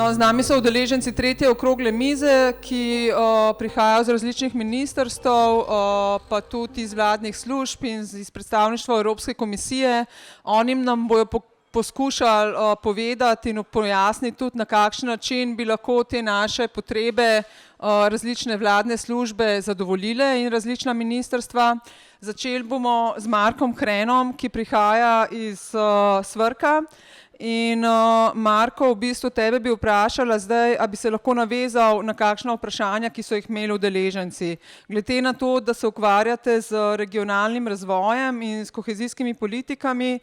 No, z nami so udeleženci tretje okrogle mize, ki prihajajo z različnih ministrstv, pa tudi iz vladnih služb in iz predstavništva Evropske komisije. Oni nam bojo poskušali povedati in pojasniti tudi, na kakšen način bi lahko te naše potrebe različne vladne službe zadovoljile in različna ministrstva. Začeli bomo z Markom Krenom, ki prihaja iz SVRK. In Marko, v bistvu tebe bi vprašala zdaj, a bi se lahko navezal na kakšna vprašanja, ki so jih imeli udeleženci. Glede na to, da se ukvarjate z regionalnim razvojem in s kohezijskimi politikami,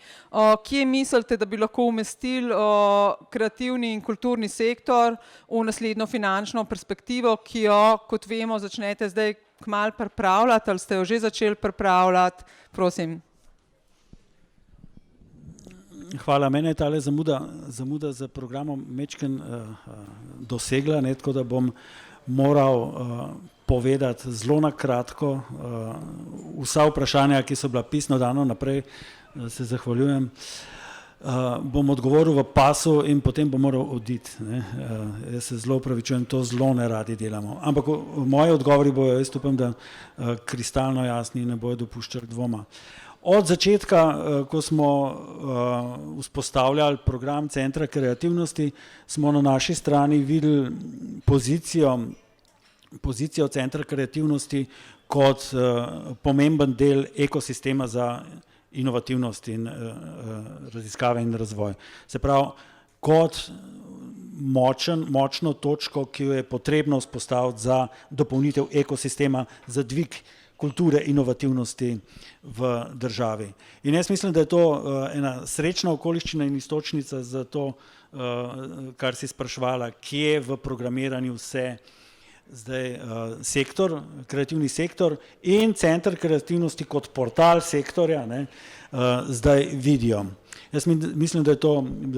kje mislite, da bi lahko umestili kreativni in kulturni sektor v naslednjo finančno perspektivo, ki jo, kot vemo, začnete zdaj kmalu pripravljati, ali ste jo že začeli pripravljati? Prosim. Hvala, mene je tale zamuda za programom mečken dosegla, tako da bom moral povedati zelo na kratko vsa vprašanja, ki so bila pisno dano naprej, se zahvaljujem. Bom odgovoril v pasu in potem bom moral oditi. Jaz se zelo opravičujem, to zelo ne radi delamo. Ampak moji odgovori bojo, jaz upam, da kristalno jasni in ne bojo dopuščali dvoma. Od začetka, ko smo vzpostavljali program Centra kreativnosti, smo na naši strani videli pozicijo Centra kreativnosti kot pomemben del ekosistema za inovativnost in raziskave in razvoj. Se pravi, kot močno točko, ki jo je potrebno vzpostaviti za dopolnitev ekosistema, za dvig kulture inovativnosti v državi. In jaz mislim, da je to ena srečna okoliščina in istočnica za to, kar si spraševala, kje v programiranju se zdaj sektor, kreativni sektor in Center kreativnosti kot portal sektorja zdaj vidijo. Jaz mislim, da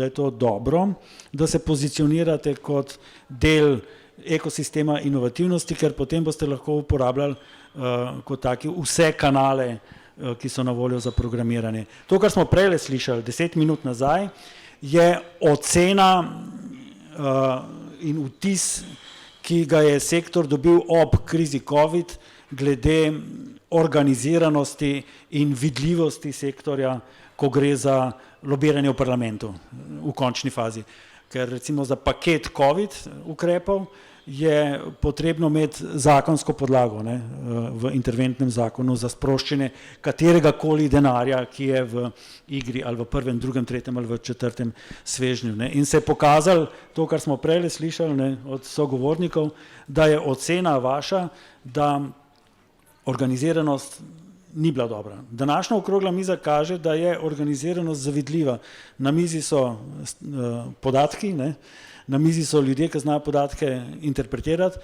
je to dobro, da se pozicionirate kot del ekosistema inovativnosti, ker potem boste lahko uporabljali kot taki vse kanale, ki so na voljo za programiranje. To, kar smo prej slišali 10 minut nazaj, je ocena in vtis, ki ga je sektor dobil ob krizi COVID glede organiziranosti in vidljivosti sektorja, ko gre za lobiranje v parlamentu v končni fazi. Ker recimo za paket COVID ukrepov je potrebno imeti zakonsko podlago v interventnem zakonu za sproščanje katerega koli denarja, ki je v igri ali v prvem, drugem, tretjem ali v četrtem svežnju. In se je pokazalo to, kar smo prej slišali od sogovornikov, da je ocena vaša, da organiziranost ni bila dobra. Današnja okrogla miza kaže, da je organiziranost zavidljiva. Na mizi so podatki, na mizi so ljudje, ki znajo podatke interpretirati,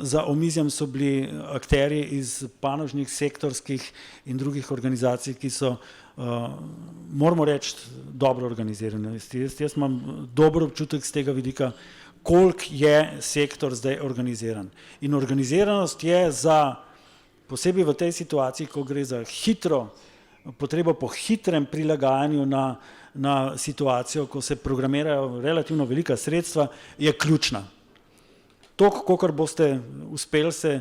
za omizjem so bili akterji iz panožnih, sektorskih in drugih organizacij, ki so, moramo reči, dobro organizirani. Jaz imam dober občutek z tega vidika, koliko je sektor zdaj organiziran. In organiziranost je posebej v tej situaciji, ko gre za potrebo po hitrem prilagajanju na situacijo, ko se programirajo relativno velika sredstva, je ključna. Toliko, kolikor boste uspeli se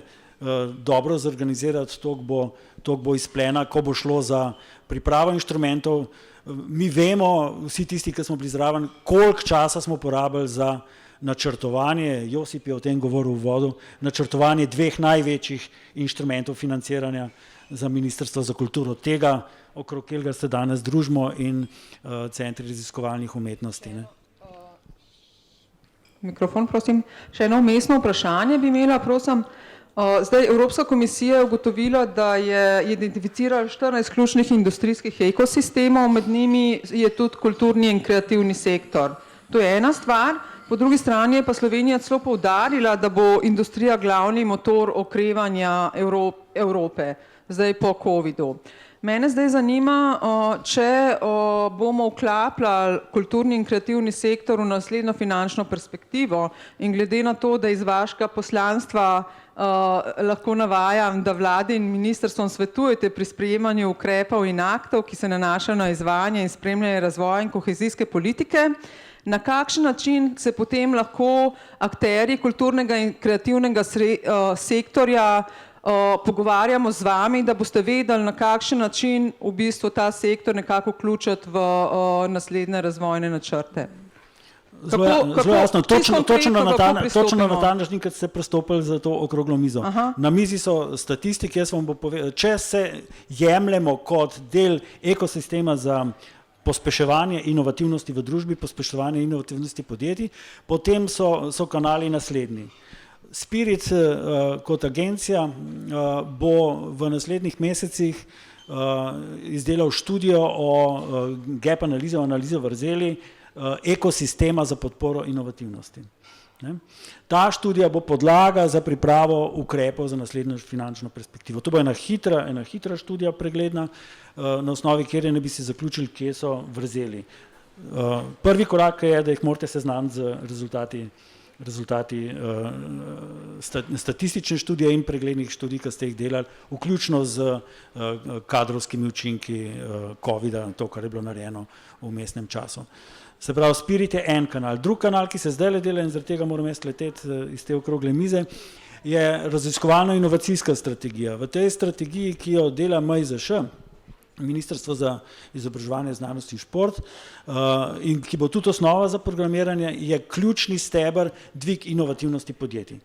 dobro zorganizirati, toliko bo izplena, ko bo šlo za pripravo inštrumentov. Mi vemo, vsi tisti, ki smo bili zraven, koliko časa smo porabili za načrtovanje, Josip je o tem govoril v uvodu, načrtovanje dveh največjih inštrumentov financiranja za Ministrstvo za kulturo, tega, okrog katerega se danes družimo, in Centri raziskovalnih umetnosti. Mikrofon, prosim. Še eno vmesno vprašanje bi imela, prosim. Zdaj, Evropska komisija je ugotovila, da je identificirala 14 ključnih industrijskih ekosistemov, med njimi je tudi kulturni in kreativni sektor. To je ena stvar. Po drugi strani je pa Slovenija celo poudarila, da bo industrija glavni motor okrevanja Evrope, zdaj po covidu. Mene zdaj zanima, če bomo vklapljali kulturni in kreativni sektor v naslednjo finančno perspektivo in glede na to, da iz vašega poslanstva lahko navajam, da vladi in ministrstvom svetujete pri sprejemanju ukrepov in aktov, ki se nanašajo na izvajanje in spremljanje razvoja in kohezijske politike. Na kakšen način se potem lahko akterji kulturnega in kreativnega sektorja pogovarjamo z vami, da boste vedeli, na kakšen način v bistvu ta sektor nekako vključiti v naslednje razvojne načrte? Zelo jasno, točno na ta način, kad ste pristopili za to okroglo mizo. Na mizi so statistike, jaz vam bom povedal, če se jemljemo kot del ekosistema za pospeševanje inovativnosti v družbi, pospeševanje inovativnosti podjetij, potem so kanali naslednji. Spirit kot agencija bo v naslednjih mesecih izdelal študijo o gap analizo vrzeli ekosistema za podporo inovativnosti. Ta študija bo podlaga za pripravo ukrepov za naslednjo finančno perspektivo. To bo ena hitra študija pregledna, na osnovi kjer ne bi se zaključili, kje so vrzeli. Prvi korak je, da jih morate seznaniti z rezultati statistične študije in preglednih študij, ki ste jih delali, vključno z kadrovskimi učinki COVID-a, to, kar je bilo narejeno v vmesnem času. Se pravi, Spirit je en kanal. Drug kanal, ki se zdaj dela in zaradi tega moram jaz leteti iz te okrogle mize, je raziskovalno-inovacijska strategija. V tej strategiji, ki jo dela MIZŠ, Ministrstvo za izobraževanje, znanost in šport, in ki bo tudi osnova za programiranje, je ključni steber dvig inovativnosti podjetij.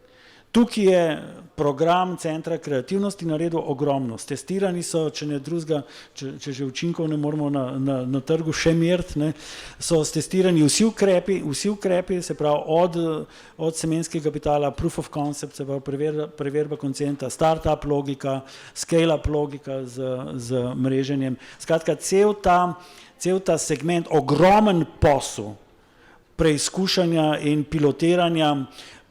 Tukaj je program Centra kreativnosti naredil ogromno. Testirani so, če ne drugega, če že učinkov ne moramo na trgu še meriti, so testirani vsi ukrepi, se pravi od semenskega kapitala, proof of concept, se pravi preverba koncepta, startup logika, scale-up logika z mreženjem. Skratka, cel ta segment, ogromen posel preizkušanja in pilotiranja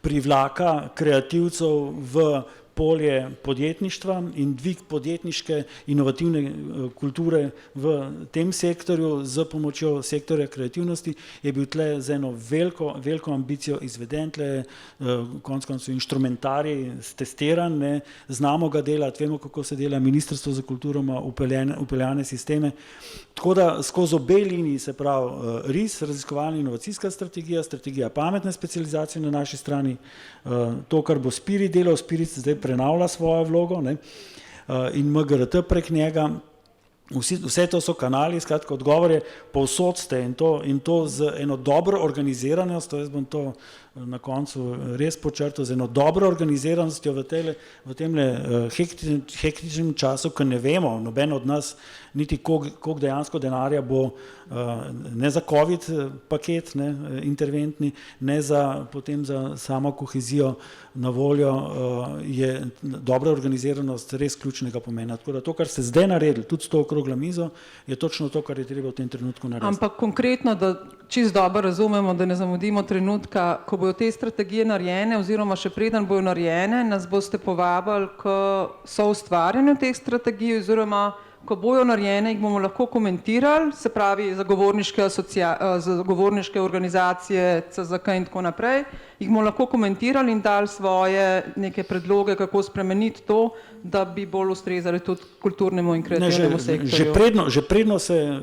privlaka kreativcev v polje podjetništva in dvig podjetniške inovativne kulture v tem sektorju z pomočjo sektorja kreativnosti je bil tle z eno veliko ambicijo izveden, tle konec koncev inštrumentarij testiran, znamo ga delati, vemo, kako se dela, Ministrstvo za kulturo ima upeljane sisteme. Tako da skozi obe liniji, se pravi RIS, raziskovalna inovacijska strategija pametne specializacije na naši strani, to, kar bo Spirit delal, Spirit zdaj prenavlja svojo vlogo in MGRT prek njega. Vse to so kanali, skratka odgovor je, povsod ste in to z eno dobro organiziranostjo, jaz bom to na koncu res počrtal, z eno dobro organiziranostjo v tem hektičnem času, ko ne vemo, noben od nas, niti koliko dejansko denarja bo ne za COVID paket, interventni, ne potem za samo kohezijo na voljo, je dobra organiziranost res ključnega pomena. Tako da to, kar ste zdaj naredili, tudi s to okroglo mizo, je točno to, kar je treba v tem trenutku narediti. Ampak konkretno, da čisto dobro razumemo, da ne zamudimo trenutka, ko bojo te strategije narejene oziroma še preden bojo narejene, nas boste povabili k soustvarjanju teh strategij oziroma ko bojo narejene, jih bomo lahko komentirali, se pravi zagovorniške organizacije, CZK in tako naprej, jih bomo lahko komentirali in dali svoje neke predloge, kako spremeniti to, da bi bolj ustrezali tudi kulturnemu in kreativnemu sektorju. Že predno se,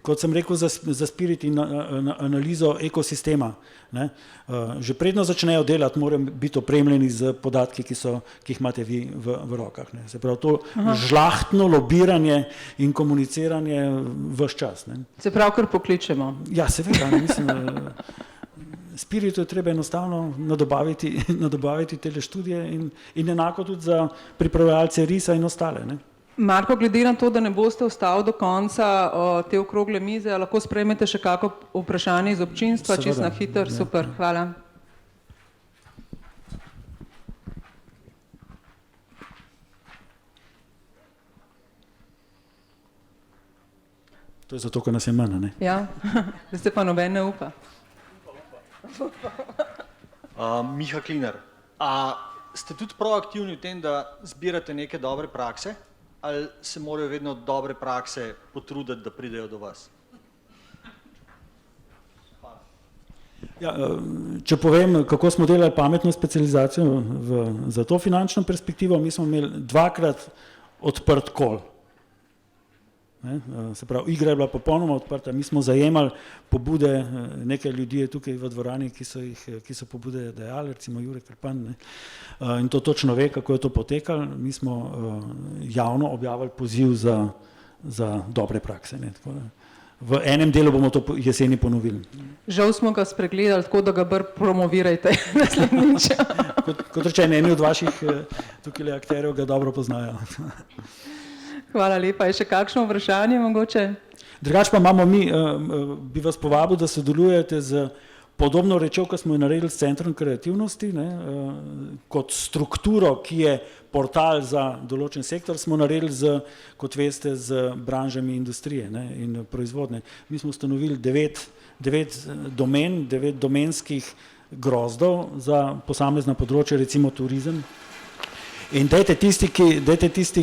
kot sem rekel, za Spirit in analizo ekosistema, že predno začnejo delati, morajo biti opremljeni z podatki, ki jih imate vi v rokah. Se pravi, to žlahtno lobiranje in komuniciranje ves čas. Se pravi, kar pokličemo. Ja, seveda, mislim, Spiritu je treba enostavno nadobaviti tele študije in enako tudi za pripravljalce RIS-a in ostale. Marko, glede na to, da ne boste ostali do konca te okrogle mize, lahko sprejmete še kako vprašanje iz občinstva, čisto na hiter, super, hvala. To je zato, ker nas je manj, ne? Ja, da se pa noben ne upa. Miha Klinar, a ste tudi proaktivni v tem, da zbirate neke dobre prakse, ali se morajo vedno dobre prakse potruditi, da pridejo do vas? Ja, če povem, kako smo delali pametno specializacijo za to finančno perspektivo, mi smo imeli 2-krat odprt call. Ne? Se pravi, igra je bila popolnoma odprta, mi smo zajemali pobude, nekaj ljudi je tukaj v dvorani, ki so pobude dejali, recimo Jure Krpan, ne? In to točno ve, kako je to potekalo. Mi smo javno objavili poziv za dobre prakse. Ne? Tako da v enem delu bomo to jeseni ponovili. Žal smo ga spregledali, tako da ga promovirajte naslednjič. Kot rečeno, eni od vaših tukaj akterjev ga dobro poznajo. Hvala lepa. Je še kakšno vprašanje mogoče? Drugače pa imamo mi, bi vas povabil, da sodelujete z podobno rečjo, ko smo jo naredili s Centrom kreativnosti, ne, kot strukturo, ki je portal za določen sektor, smo naredili kot veste, z branžami industrije, ne, in proizvodne. Mi smo ustanovili 9 domenskih grozdov za posamezna področja, recimo turizem. In dajte tisti,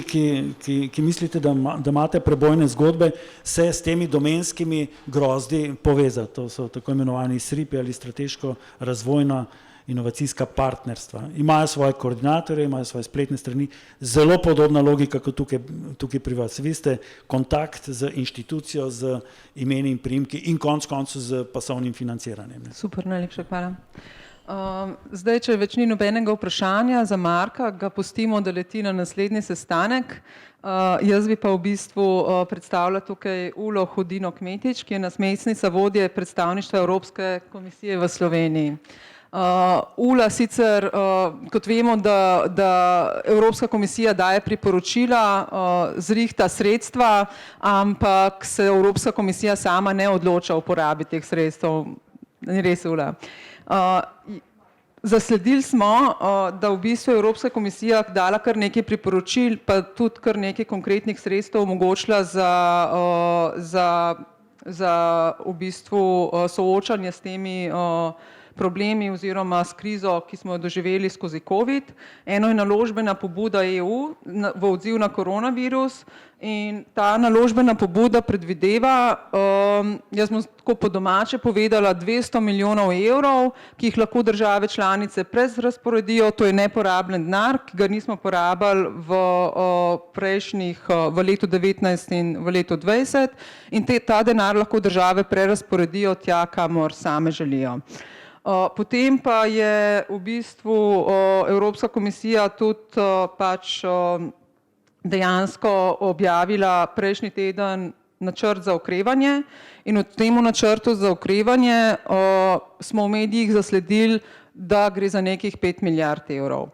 ki mislite, da imate prebojne zgodbe, se s temi domenskimi grozdi povezati. To so tako imenovani SRIP-i ali strateško razvojna inovacijska partnerstva. Imajo svoje koordinatorje, imajo svoje spletne strani, zelo podobna logika kot tukaj pri vas. Vi ste kontakt z inštitucijo, z imeni in priimki in konec koncev z pasovnim financiranjem. Super, najlepša hvala. Zdaj, če več ni nobenega vprašanja za Marka, ga pustimo, da leti na naslednji sestanek. Jaz bi pa v bistvu predstavila tukaj Ulo Hudino-Kmetič, ki je nasmešnica vodje predstavništva Evropske komisije v Sloveniji. Ula sicer, kot vemo, da Evropska komisija daje priporočila, zrihta sredstva, ampak se Evropska komisija sama ne odloča o uporabi teh sredstev. Ni res, Ula. Zasledili smo, da v bistvu Evropska komisija dala kar nekaj priporočil, pa tudi kar nekaj konkretnih sredstev omogočila za v bistvu soočanje s temi problemi oziroma s krizo, ki smo jo doživeli skozi COVID. Eno je naložbena pobuda EU v odziv na koronavirus in ta naložbena pobuda predvideva, jaz bom tako po domače povedala, 200 milijonov evrov, ki jih lahko države članice prerazporedijo, to je neporabljen denar, ki ga nismo porabili v letu 19 in v letu 20 in ta denar lahko države prerazporedijo tja, kamor same želijo. Potem pa je v bistvu Evropska komisija tudi pač dejansko objavila prejšnji teden načrt za okrevanje in v tem načrtu za okrevanje smo v medijih zasledili, da gre za nekih 5 milijard evrov.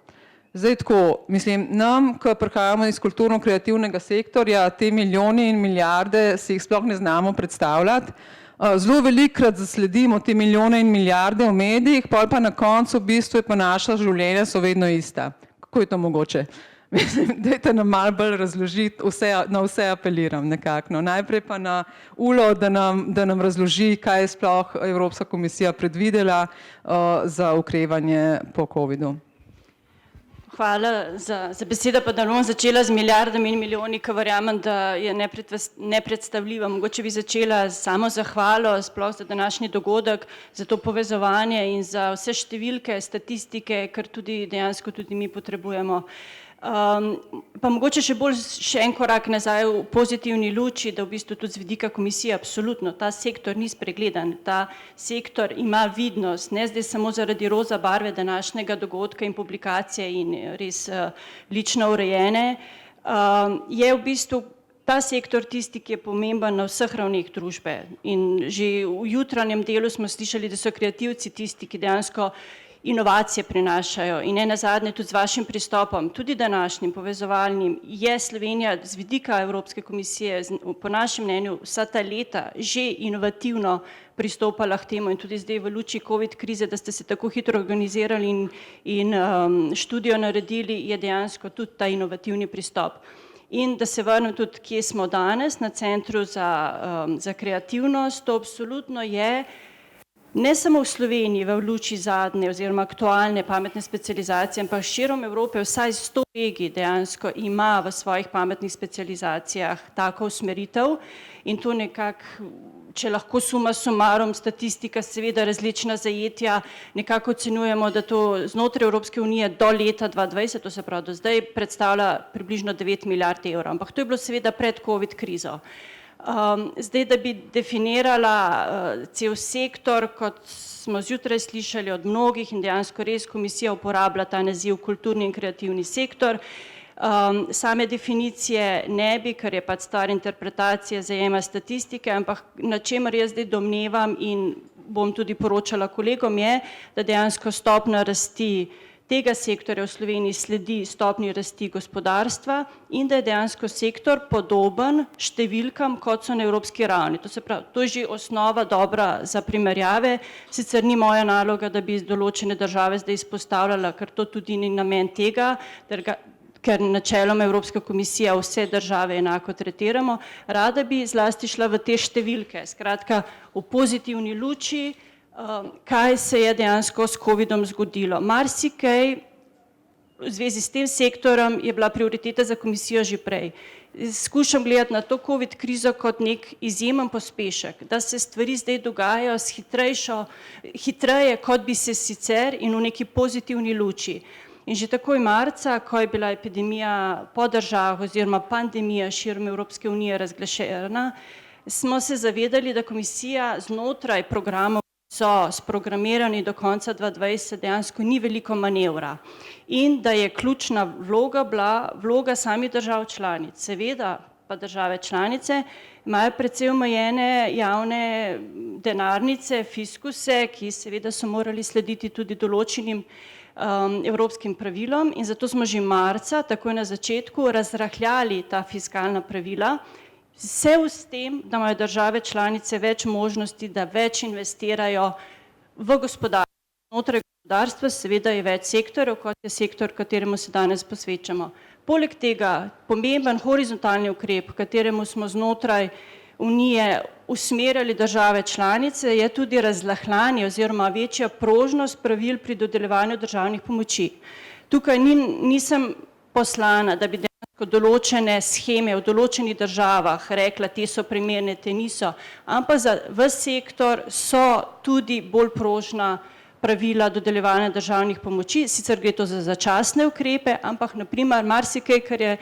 Zdaj tako, mislim, nam, ko prihajamo iz kulturno-kreativnega sektorja, te milijoni in milijarde si jih sploh ne znamo predstavljati. Zelo velikokrat zasledimo te milijone in milijarde v medijih, pol pa na koncu v bistvu je pa naša življenja so vedno ista. Kako je to mogoče? Dajte nam malo bolj razložiti, na vse apeliram nekako. Najprej pa na Ulo, da nam razloži, kaj je sploh Evropska komisija predvidela za okrevanje po covidu. Hvala za besedo, pa da bom začela z milijardami in milijoni, ki verjamem, da je nepredstavljiva. Mogoče bi začela z samo zahvalo, sploh za današnji dogodek, za to povezovanje in za vse številke, statistike, kar tudi dejansko tudi mi potrebujemo. Pa mogoče še en korak nazaj v pozitivni luči, da v bistvu tudi z vidika komisije absolutno ta sektor ni spregledan, ta sektor ima vidnost, ne zdaj samo zaradi roza barve današnjega dogodka in publikacije in res lično urejene, je v bistvu ta sektor tisti, ki je pomemben na vseh ravneh družbe in že v jutranjem delu smo slišali, da so kreativci tisti, ki dejansko inovacije prinašajo in nenazadnje tudi z vašim pristopom, tudi današnjim povezovalnim, je Slovenija z vidika Evropske komisije po našem mnenju vsa ta leta že inovativno pristopala k temu in tudi zdaj v luči COVID krize, da ste se tako hitro organizirali in študijo naredili, je dejansko tudi ta inovativni pristop. In da se vrnem tudi, kje smo danes na Centru za kreativnost, to absolutno je ne samo v Sloveniji v luči zadnje oziroma aktualne pametne specializacije, ampak širom Evrope vsaj 100 regij dejansko ima v svojih pametnih specializacijah tako usmeritev in to nekako, če lahko suma sumarum, statistika, seveda različna zajetja, nekako ocenjujemo, da to znotraj Evropske unije do leta 2020, to se pravi do zdaj, predstavlja približno 9 milijard evrov, ampak to je bilo seveda pred COVID krizo. Zdaj, da bi definirala cel sektor, kot smo zjutraj slišali od mnogih in dejansko res komisija uporablja ta naziv kulturni in kreativni sektor. Same definicije ne bi, ker je pač stvar interpretacije, zajema statistike, ampak na čemer jaz zdaj domnevam in bom tudi poročala kolegom je, da dejansko stopnja rasti tega sektorja v Sloveniji sledi stopnji rasti gospodarstva in da je dejansko sektor podoben številkam, kot so na evropski ravni. To se pravi, to je že osnova dobra za primerjave, sicer ni moja naloga, da bi določene države zdaj izpostavljala, ker to tudi ni namen tega, ker načeloma Evropska komisija vse države enako tretiramo, rada bi zlasti šla v te številke, skratka v pozitivni luči, kaj se je dejansko s COVID-om zgodilo. Marsikaj v zvezi s tem sektorom je bila prioriteta za komisijo že prej. Skušam gledati na to COVID krizo kot nek izjemen pospešek, da se stvari zdaj dogajajo hitreje, kot bi se sicer in v neki pozitivni luči. In že takoj marca, ko je bila epidemija po državah oziroma pandemija širom Evropske unije razglašena, smo se zavedali, da komisija znotraj programov so sprogramirani do konca 2020 dejansko ni veliko manevra in da je ključna vloga bila vloga samih držav članic. Seveda pa države članice imajo precej omejene javne denarnice, fiskuse, ki seveda so morali slediti tudi določenim evropskim pravilom in zato smo že marca, takoj na začetku, razrahljali ta fiskalna pravila, vse s tem, da imajo države članice več možnosti, da več investirajo v gospodarstvo. Znotraj gospodarstva seveda je več sektorjev, kot je sektor, kateremu se danes posvečamo. Poleg tega pomemben horizontalni ukrep, kateremu smo znotraj Unije usmerjali države članice, je tudi razlahljanje oziroma večja prožnost pravil pri dodeljevanju državnih pomoči. Tukaj nisem poslana, da bi dejansko določene sheme v določenih državah rekla, te so primerne, te niso, ampak v sektor so tudi bolj prožna pravila dodeljevanja državnih pomoči, sicer gre to za začasne ukrepe, ampak naprimer marsikaj, kar je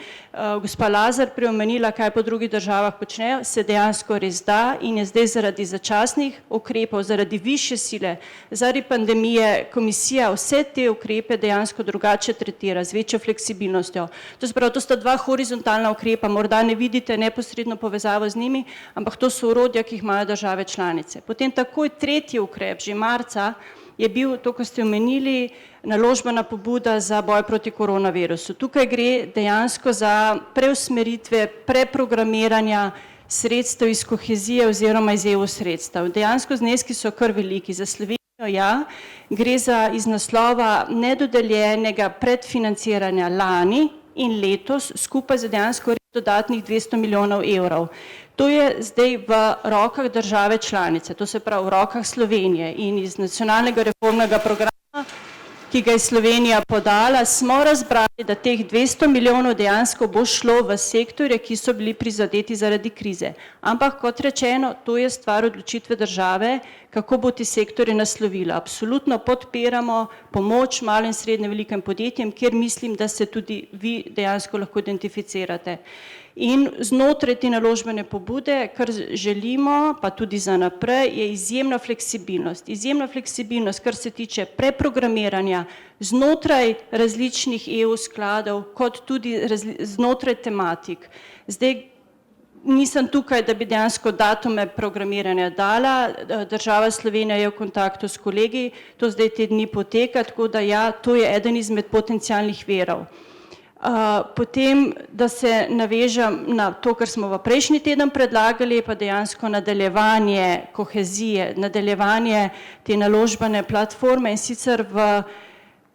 gospa Lazar preomenila, kaj po drugih državah počnejo, se dejansko res da in je zdaj zaradi začasnih ukrepov, zaradi višje sile, zaradi pandemije komisija vse te ukrepe dejansko drugače tretira, z večjo fleksibilnostjo. To se pravi, to sta dva horizontalna ukrepa, morda ne vidite neposredno povezavo z njimi, ampak to so orodja, ki jih imajo države članice. Potem takoj tretji ukrep, že marca, je bil, to, ko ste omenili, naložbena pobuda za boj proti koronavirusu. Tukaj gre dejansko za preusmeritve, preprogramiranja sredstev iz kohezije oziroma iz EU sredstev. Dejansko zneski so kar veliki. Za Slovenijo ja, gre za iz naslova nedodeljenega predfinanciranja lani in letos skupaj za dejansko dodatnih 200 milijonov evrov. To je zdaj v rokah države članice, to se pravi v rokah Slovenije in iz nacionalnega reformnega programa, ki ga je Slovenija podala, smo razbrali, da teh 200 milijonov dejansko bo šlo v sektorje, ki so bili prizadeti zaradi krize. Ampak kot rečeno, to je stvar odločitve države, kako bo ti sektorje naslovila. Absolutno podpiramo pomoč malim in srednje velikim podjetjem, kjer mislim, da se tudi vi dejansko lahko identificirate. In znotraj te naložbene pobude, kar želimo, pa tudi za naprej, je izjemna fleksibilnost. Izjemna fleksibilnost, kar se tiče preprogramiranja znotraj različnih EU skladov, kot tudi znotraj tematik. Zdaj, nisem tukaj, da bi dejansko datume programiranja dala, država Slovenija je v kontaktu s kolegi, to zdaj te dni poteka, tako da ja, to je eden izmed potencialnih virov. Potem, da se navežem na to, kar smo v prejšnji teden predlagali, pa dejansko nadaljevanje kohezije, nadaljevanje te naložbene platforme in sicer v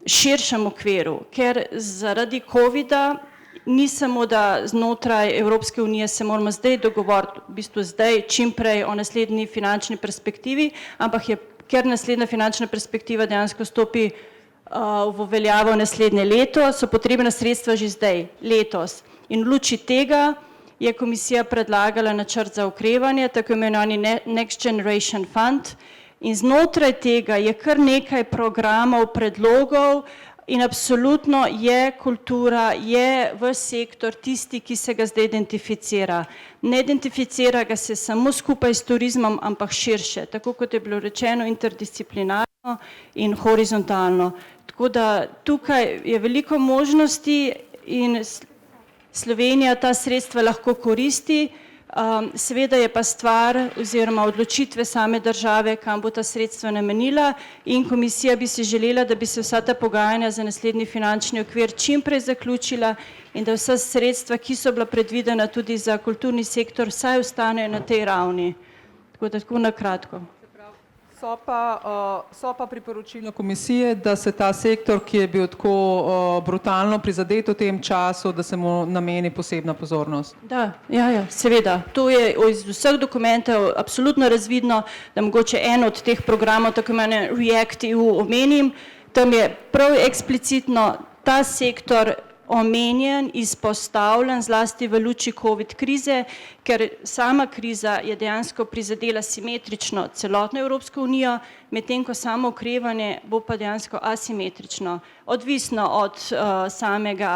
širšem okviru, ker zaradi COVID-a ni samo, da znotraj Evropske unije se moramo zdaj dogovoriti, v bistvu zdaj, čim prej o naslednji finančni perspektivi, ampak je, ker naslednja finančna perspektiva dejansko stopi v veljavo naslednje leto, so potrebna sredstva že zdaj, letos. In v luči tega je komisija predlagala načrt za okrevanje, tako imenovani Next Generation Fund, in znotraj tega je kar nekaj programov, predlogov, In absolutno je kultura, je v sektor tisti, ki se ga zdaj identificira. Ne identificira ga se samo skupaj s turizmom, ampak širše, tako kot je bilo rečeno, interdisciplinarno in horizontalno. Tako da tukaj je veliko možnosti in Slovenija ta sredstva lahko koristi. Seveda je pa stvar oziroma odločitve same države, kam bo ta sredstva namenila, in komisija bi si želela, da bi se vsa ta pogajanja za naslednji finančni okvir čim prej zaključila in da vsa sredstva, ki so bila predvidena tudi za kulturni sektor, vsaj ostanejo na tej ravni. Tako da tako na kratko. So pa priporočila komisije, da se ta sektor, ki je bil tako brutalno prizadet v tem času, da se mu nameni posebna pozornost. Da, ja, seveda. To je iz vseh dokumentov absolutno razvidno, da mogoče en od teh programov, tako imene React-EU omenim, tam je prav eksplicitno ta sektor omenjen, izpostavljen, zlasti v luči COVID krize, ker sama kriza je dejansko prizadela simetrično celotno Evropsko unijo, medtem ko samo okrevanje bo pa dejansko asimetrično, odvisno od samega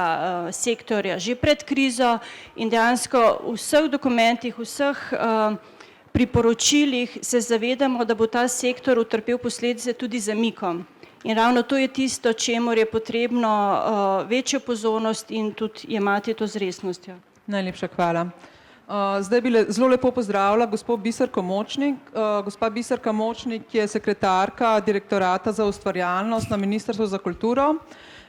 sektorja že pred krizo in dejansko v vseh dokumentih, vseh priporočilih se zavedamo, da bo ta sektor utrpel posledice tudi zamikom. In ravno to je tisto, čemur je potrebno večjo pozornost in tudi jemati to z resnostjo. Najlepša hvala. Zdaj bi zelo lepo pozdravila gospod Biserko Močnik. Gospa Biserka Močnik je sekretarka Direktorata za ustvarjalnost na Ministrstvu za kulturo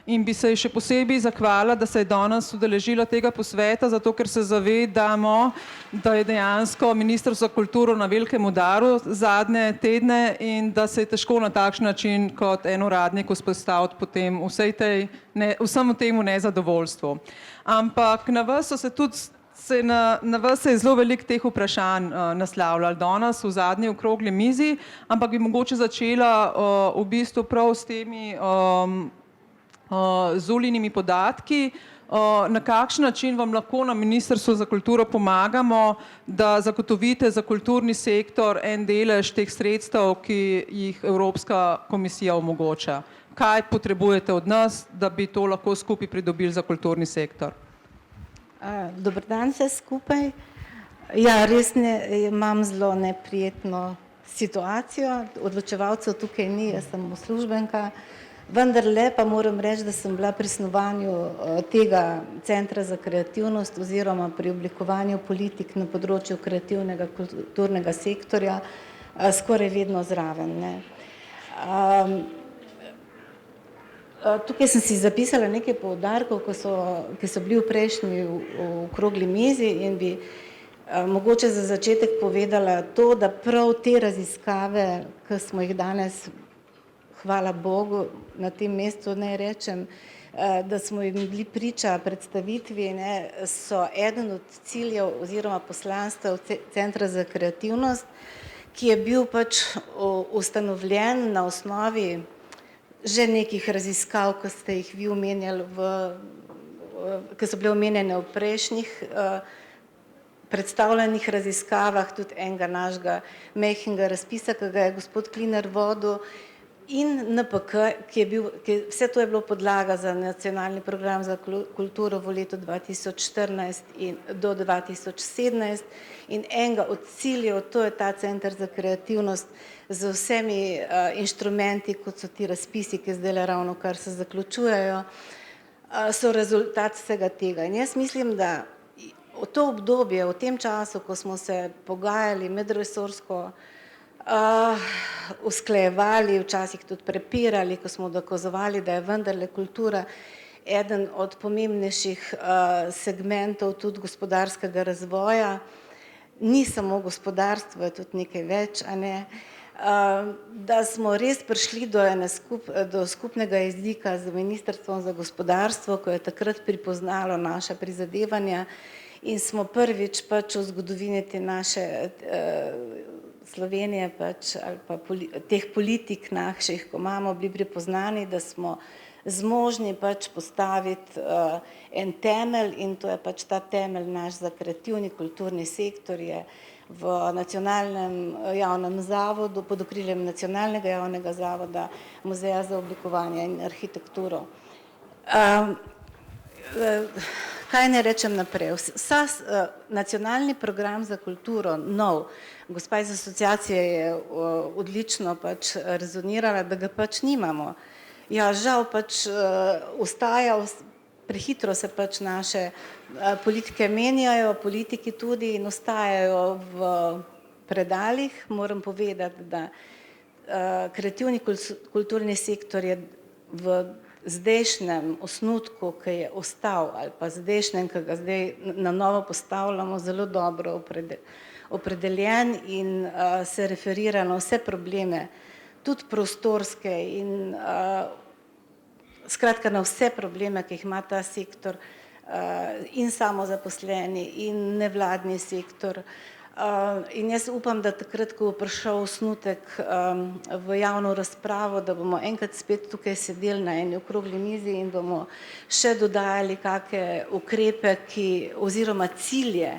in bi se ji še posebej zahvalila, da se je danes udeležila tega posveta, zato ker se zavedamo, da je dejansko Ministrstvo za kulturo na velikem udaru zadnje tedne in da se je težko na takšen način kot en uradnik vzpostaviti potem vsemu temu nezadovoljstvu. Ampak na vas so se tudi na vas se je zelo veliko teh vprašanj naslavljalo danes v zadnji okrogli mizi, ampak bi mogoče začela v bistvu prav s temi Zulinimi podatki, na kakšen način vam lahko na Ministrstvu za kulturo pomagamo, da zagotovite za kulturni sektor en delež teh sredstev, ki jih Evropska komisija omogoča. Kaj potrebujete od nas, da bi to lahko skupaj pridobili za kulturni sektor? Dober dan vse skupaj. Ja, res imam zelo neprijetno situacijo, odločevalcev tukaj ni, jaz sem uslužbenka, vendarle pa moram reči, da sem bila pri snovanju tega Centra za kreativnost oziroma pri oblikovanju politik na področju kreativnega kulturnega sektorja skoraj vedno zraven. Tukaj sem si zapisala nekaj poudarkov, ki so bili v prejšnji okrogli mizi in bi mogoče za začetek povedala to, da prav te raziskave, ki smo jih danes, hvala Bogu, na tem mestu naj rečem, da smo jim bili priča predstavitvi, so eden od ciljev oziroma poslanstev Centra za kreativnost, ki je bil pač ustanovljen na osnovi že nekih raziskav, ki ste jih vi omenjali, ki so bile omenjene v prejšnjih predstavljenih raziskavah, tudi enega našega majhnega razpisa, ki ga je gospod Klinar vodil, in NPK, vse to je bilo podlaga za nacionalni program za kulturo v letu 2014 in do 2017 in enega od ciljev, to je ta Center za kreativnost z vsemi inštrumenti, kot so ti razpisi, ki zdaj ravno kar se zaključujejo, so rezultat vsega tega. In jaz mislim, da v to obdobje, v tem času, ko smo se pogajali medresorsko, usklajevali, včasih tudi prepirali, ko smo dokazovali, da je vendarle kultura eden od pomembnejših segmentov tudi gospodarskega razvoja, ni samo gospodarstvo, je tudi nekaj več, da smo res prišli do skupnega jezika z Ministrstvom za gospodarstvo, ko je takrat pripoznalo naša prizadevanja in smo prvič pač v zgodovini te naše Slovenije pač, ali pa teh politik naših, ko imamo, bili pripoznani, da smo zmožni pač postaviti en temelj in to je pač ta temelj naš za kreativni kulturni sektor je v nacionalnem javnem zavodu, pod okriljem nacionalnega javnega zavoda, Muzeja za oblikovanje in arhitekturo. Kaj ne rečem naprej? Nacionalni program za kulturo, nov, gospa iz asociacije je odlično pač rezonirala, da ga pač nimamo. Ja, žal pač ostaja, prehitro se pač naše politike menjajo, politiki tudi in ostajajo v predalih. Moram povedati, da kreativni kulturni sektor je v zdajšnjem osnutku, ki je ostal, ali pa zdajšnjem, ki ga zdaj na novo postavljamo, zelo dobro opredeljen in se referira na vse probleme, tudi prostorske in skratka na vse probleme, ki jih ima ta sektor in samozaposleni in nevladni sektor. In jaz upam, da takrat, ko bo prišel osnutek v javno razpravo, da bomo enkrat spet tukaj sedeli na eni okrogli mizi in bomo še dodajali kakšne ukrepe, oziroma cilje,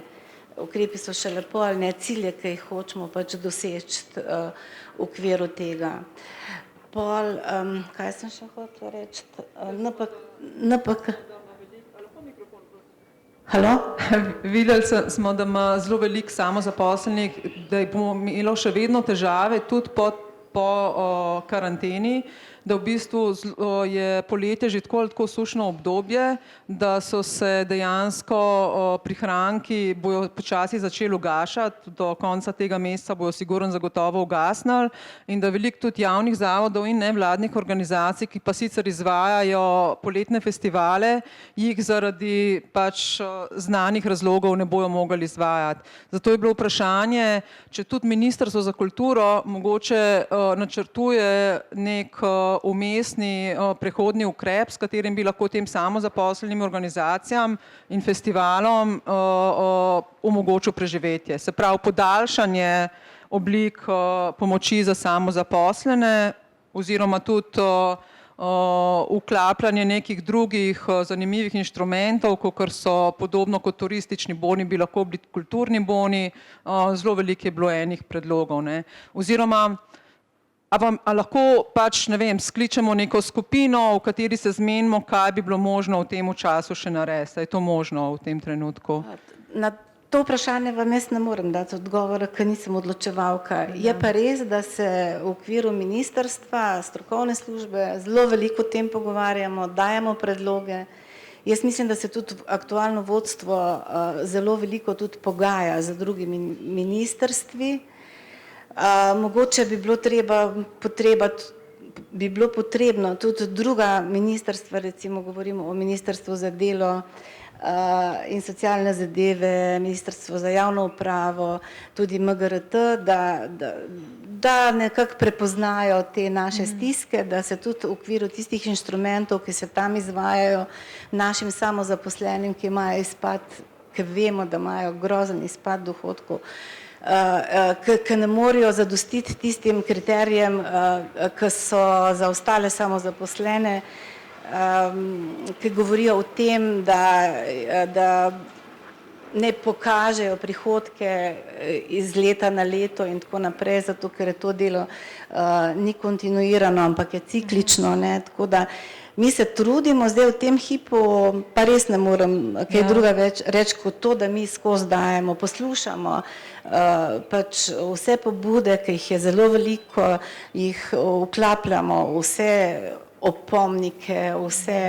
ukrepi so še lepo, ali ne, cilje, ki jih hočemo pač doseči v okviru tega. Pol, kaj sem še hotela reči? NPK. Halo? Videli smo, da ima zelo veliko samozaposlenih, da bomo imeli še vedno težave, tudi po karanteni, da v bistvu je poletje že tako sušno obdobje, da so se dejansko prihranki bojo počasi začeli ugašati, do konca tega meseca bojo sigurno zagotovo ugasnili in da veliko tudi javnih zavodov in nevladnih organizacij, ki pa sicer izvajajo poletne festivale, jih zaradi pač znanih razlogov ne bojo mogli izvajati. Zato je bilo vprašanje, če tudi Ministrstvo za kulturo mogoče načrtuje nek umestni prehodni ukrep, s katerim bi lahko tem samozaposlenim organizacijam in festivalom omogočil preživetje. Se pravi, podaljšanje oblik pomoči za samozaposlene oziroma tudi vklapljanje nekih drugih zanimivih inštrumentov, kakor so podobno kot turistični boni, bi lahko bili kulturni boni, zelo veliko je bilo enih predlogov, ne. Oziroma, a lahko pač, ne vem, skličemo neko skupino, v kateri se zmenimo, kaj bi bilo možno v tem času še narediti. Je to možno v tem trenutku? Na to vprašanje vam jaz ne morem dati odgovora, ker nisem odločevalka. Je pa res, da se v okviru ministrstva, strokovne službe zelo veliko o tem pogovarjamo, dajemo predloge. Jaz mislim, da se tudi aktualno vodstvo zelo veliko tudi pogaja z drugimi ministrstvi. Mogoče bi bilo potrebno tudi druga ministrstva, recimo govorimo o Ministrstvu za delo in socialne zadeve, Ministrstvo za javno upravo, tudi MGRT, da nekako prepoznajo te naše stiske, da se tudi v okviru tistih inštrumentov, ki se tam izvajajo, našim samozaposlenim, ki imajo izpad, ki vemo, da imajo grozen izpad dohodkov, ki ne morejo zadostiti tistim kriterijem, ki so za ostale samozaposlene, ki govorijo o tem, da ne pokažejo prihodke iz leta na leto in tako naprej, zato ker je to delo ni kontinuirano, ampak je ciklično, ne, tako da mi se trudimo zdaj v tem hipu, pa res ne morem kaj druga reči kot to, da mi skozi dajemo, poslušamo pač vse pobude, ki jih je zelo veliko, jih vklapljamo, vse opomnike, vse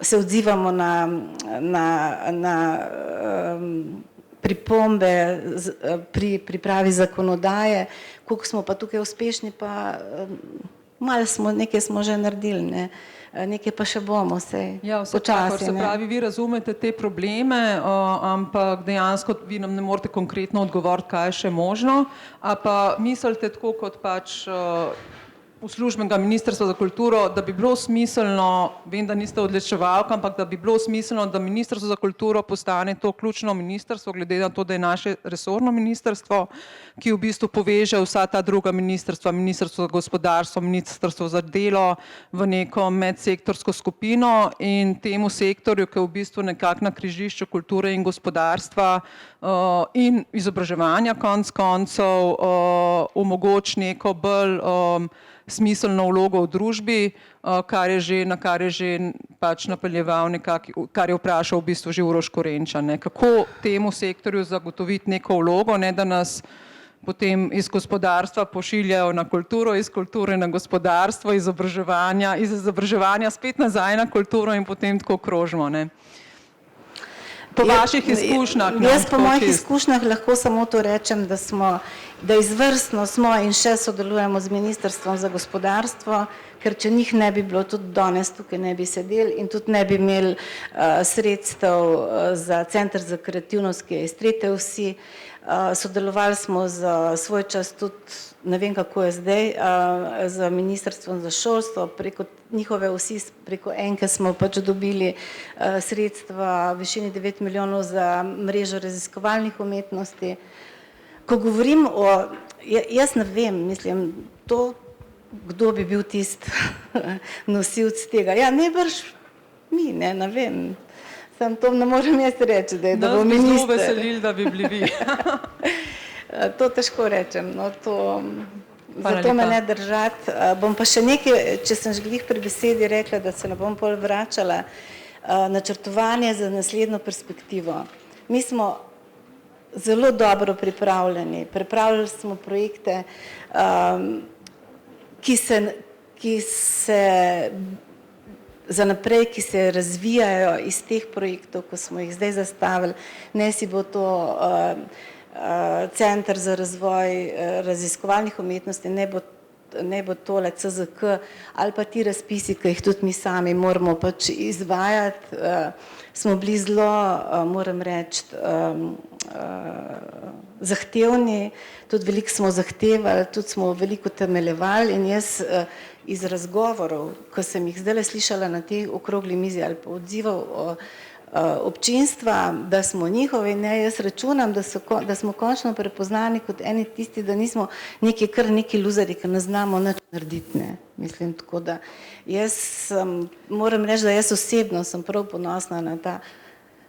se odzivamo na pripombe pri pripravi zakonodaje, koliko smo pa tukaj uspešni, pa malo smo, nekaj smo že naredili, ne. Nekaj pa še bomo, sej počasi. Se pravi, vi razumete te probleme, ampak dejansko vi nam ne morete konkretno odgovoriti, kaj je še možno, a pa mislite tako kot pač uslužbenega Ministrstva za kulturo, da bi bilo smiselno, vem, da niste odločevalka, ampak da bi bilo smiselno, da Ministrstvo za kulturo postane to ključno ministrstvo, glede na to, da je naše resorno ministrstvo, ki v bistvu poveže vsa ta druga ministrstva, Ministrstvo za gospodarstvo, Ministrstvo za delo v neko medsektorsko skupino in temu sektorju, ki je v bistvu nekako na križišču kulture in gospodarstva in izobraževanja konec koncev, omogoči neko bolj smiselno vlogo v družbi, na kar je že pač napeljeval kar je vprašal v bistvu že Uroš Korenčan, ne. Kako temu sektorju zagotoviti neko vlogo, ne da nas potem iz gospodarstva pošiljajo na kulturo, iz kulture na gospodarstvo, iz izobraževanja spet nazaj na kulturo in potem tako krožimo, ne. Po vaših izkušnjah. Jaz po mojih izkušnjah lahko samo to rečem, da izvrstno smo in še sodelujemo z Ministrstvom za gospodarstvo, ker če njih ne bi bilo, tudi danes tukaj ne bi sedeli in tudi ne bi imeli sredstev za Center za kreativnost, ki je iz tretje vsi. Sodelovali smo za svoj čas tudi, ne vem kako je zdaj, z Ministrstvom za šolstvo, preko njihove vsi, preko enke smo pač dobili sredstva v višini 9 milijonov za mrežo raziskovalnih umetnosti. Ko govorim jaz ne vem, mislim, to, kdo bi bil tisti nosilc tega. Ja, najbrž mi, ne vem. Sam to ne morem jaz reči, da bo minister. Nas bi zelo veselili, da bi bili vi. To težko rečem, no, zato me ne držati. Bom pa še nekaj, če sem že glih pri besedi rekla, da se ne bom pol vračala, načrtovanje za naslednjo perspektivo. Mi smo zelo dobro pripravljeni, pripravljali smo projekte, ki se za naprej, ki se razvijajo iz teh projektov, ko smo jih zdaj zastavili, ne si bo to Center za razvoj raziskovalnih umetnosti, ne bo tole CZK ali pa ti razpisi, ki jih tudi mi sami moramo pač izvajati, smo bili zelo, moram reči, zahtevni, tudi veliko smo zahtevali, tudi smo veliko utemeljevali in jaz iz razgovorov, ko sem jih zdaj slišala na tej okrogli mizi ali pa odzivov občinstva, da smo njihovi, ne, jaz računam, da smo končno prepoznani kot eni tisti, da nismo neki luzeri, ki ne znamo nič narediti, ne. Mislim, tako da jaz moram reči, da jaz osebno sem prav ponosna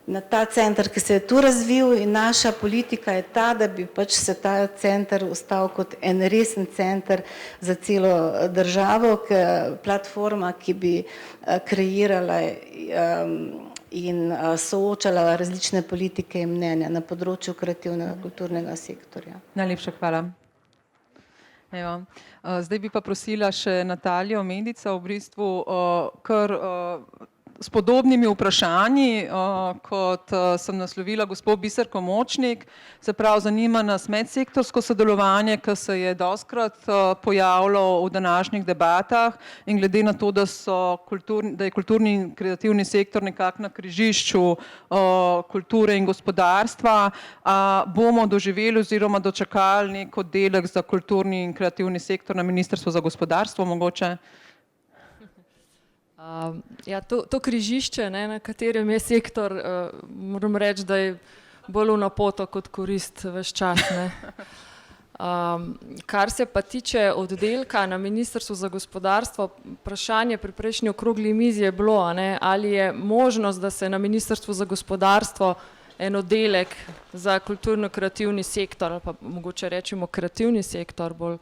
na ta center, ki se je tu razvil in naša politika je ta, da bi pač se ta center ostal kot en resen center za celo državo, platforma, ki bi kreirala in soočala različne politike in mnenja na področju kreativnega kulturnega sektorja. Najlepša hvala. Evo, zdaj bi pa prosila še Natalijo Medica v bistvu kar s podobnimi vprašanji, kot sem naslovila gospod Biserko Močnik, se pravi, zanima nas medsektorsko sodelovanje, ki se je dostikrat pojavilo v današnjih debatah in glede na to, da je kulturni in kreativni sektor nekako na križišču kulture in gospodarstva, bomo doživeli oziroma dočakali nek oddelek za kulturni in kreativni sektor na Ministrstvu za gospodarstvo mogoče? Ja, to križišče, ne, na katerem je sektor, moram reči, da je bolj v napoto kot korist ves čas. Ne. Kar se pa tiče oddelka na Ministrstvu za gospodarstvo, vprašanje pri prejšnji okrogli mizi je bilo, ne, ali je možnost, da se na Ministrstvu za gospodarstvo en oddelek za kulturno-kreativni sektor, ali pa mogoče rečemo kreativni sektor bolj,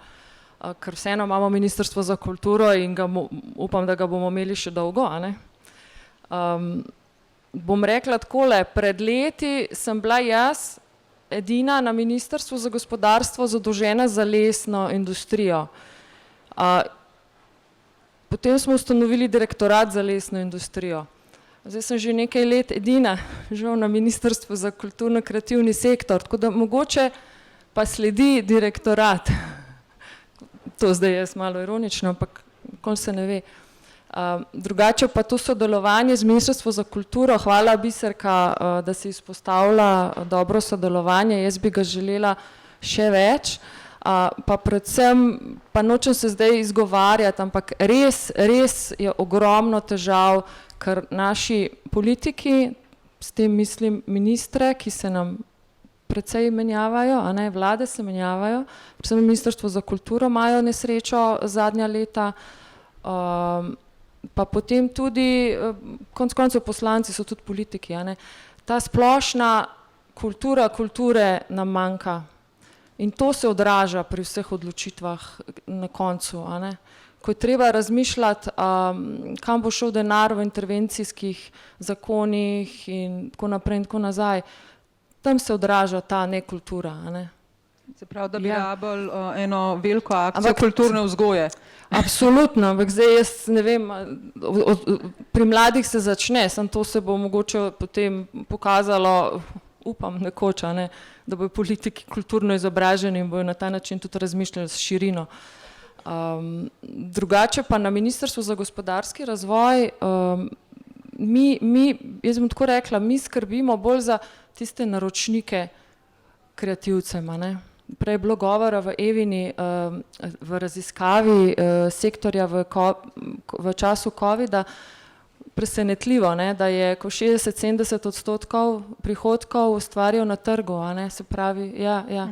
ker vseeno imamo Ministrstvo za kulturo in upam, da ga bomo imeli še dolgo. Bom rekla takole, pred leti sem bila jaz edina na Ministrstvu za gospodarstvo zadolžena za lesno industrijo. Potem smo ustanovili direktorat za lesno industrijo. Zdaj sem že nekaj let edina žal na Ministrstvu za kulturno-kreativni sektor, tako da mogoče pa sledi direktorat. To zdaj je malo ironično, ampak nikoli se ne ve. Drugače pa to sodelovanje z Ministrstvom za kulturo, hvala Biserka, da si izpostavila dobro sodelovanje, jaz bi ga želela še več, pa predvsem, pa nočem se zdaj izgovarjati, ampak res je ogromno težav, ker naši politiki, s tem mislim ministre, ki se nam precej menjavajo, a ne, vlade se menjavajo, predvsem Ministrstvo za kulturo imajo nesrečo zadnja leta, pa potem tudi, konec koncev poslanci so tudi politiki, a ne. Ta splošna kultura kulture nam manjka In to se odraža pri vseh odločitvah na koncu, a ne. Ko je treba razmišljati, kam bo šel denar v intervencijskih zakonih in tako naprej in tako nazaj, tam se odraža ta nekultura, a ne. Se pravi, da bi Ja. rabili eno veliko akcijo Ampak- kulturne vzgoje. Absolutno, ampak zdaj jaz ne vem, pri mladih se začne, samo to se bo mogoče potem pokazalo, upam nekoč, a ne, da bojo politiki kulturno izobraženi in bojo na ta način tudi razmišljali s širino. Drugače pa na Ministrstvu za gospodarski razvoj, jaz bom tako rekla, mi skrbimo bolj za tiste naročnike kreativcem, a ne. Prej je bilo govora v Evini, v raziskavi sektorja v času covida, presenetljivo, ne, da je ko 60-70% prihodkov ustvarjal na trgu, a ne, se pravi, ja.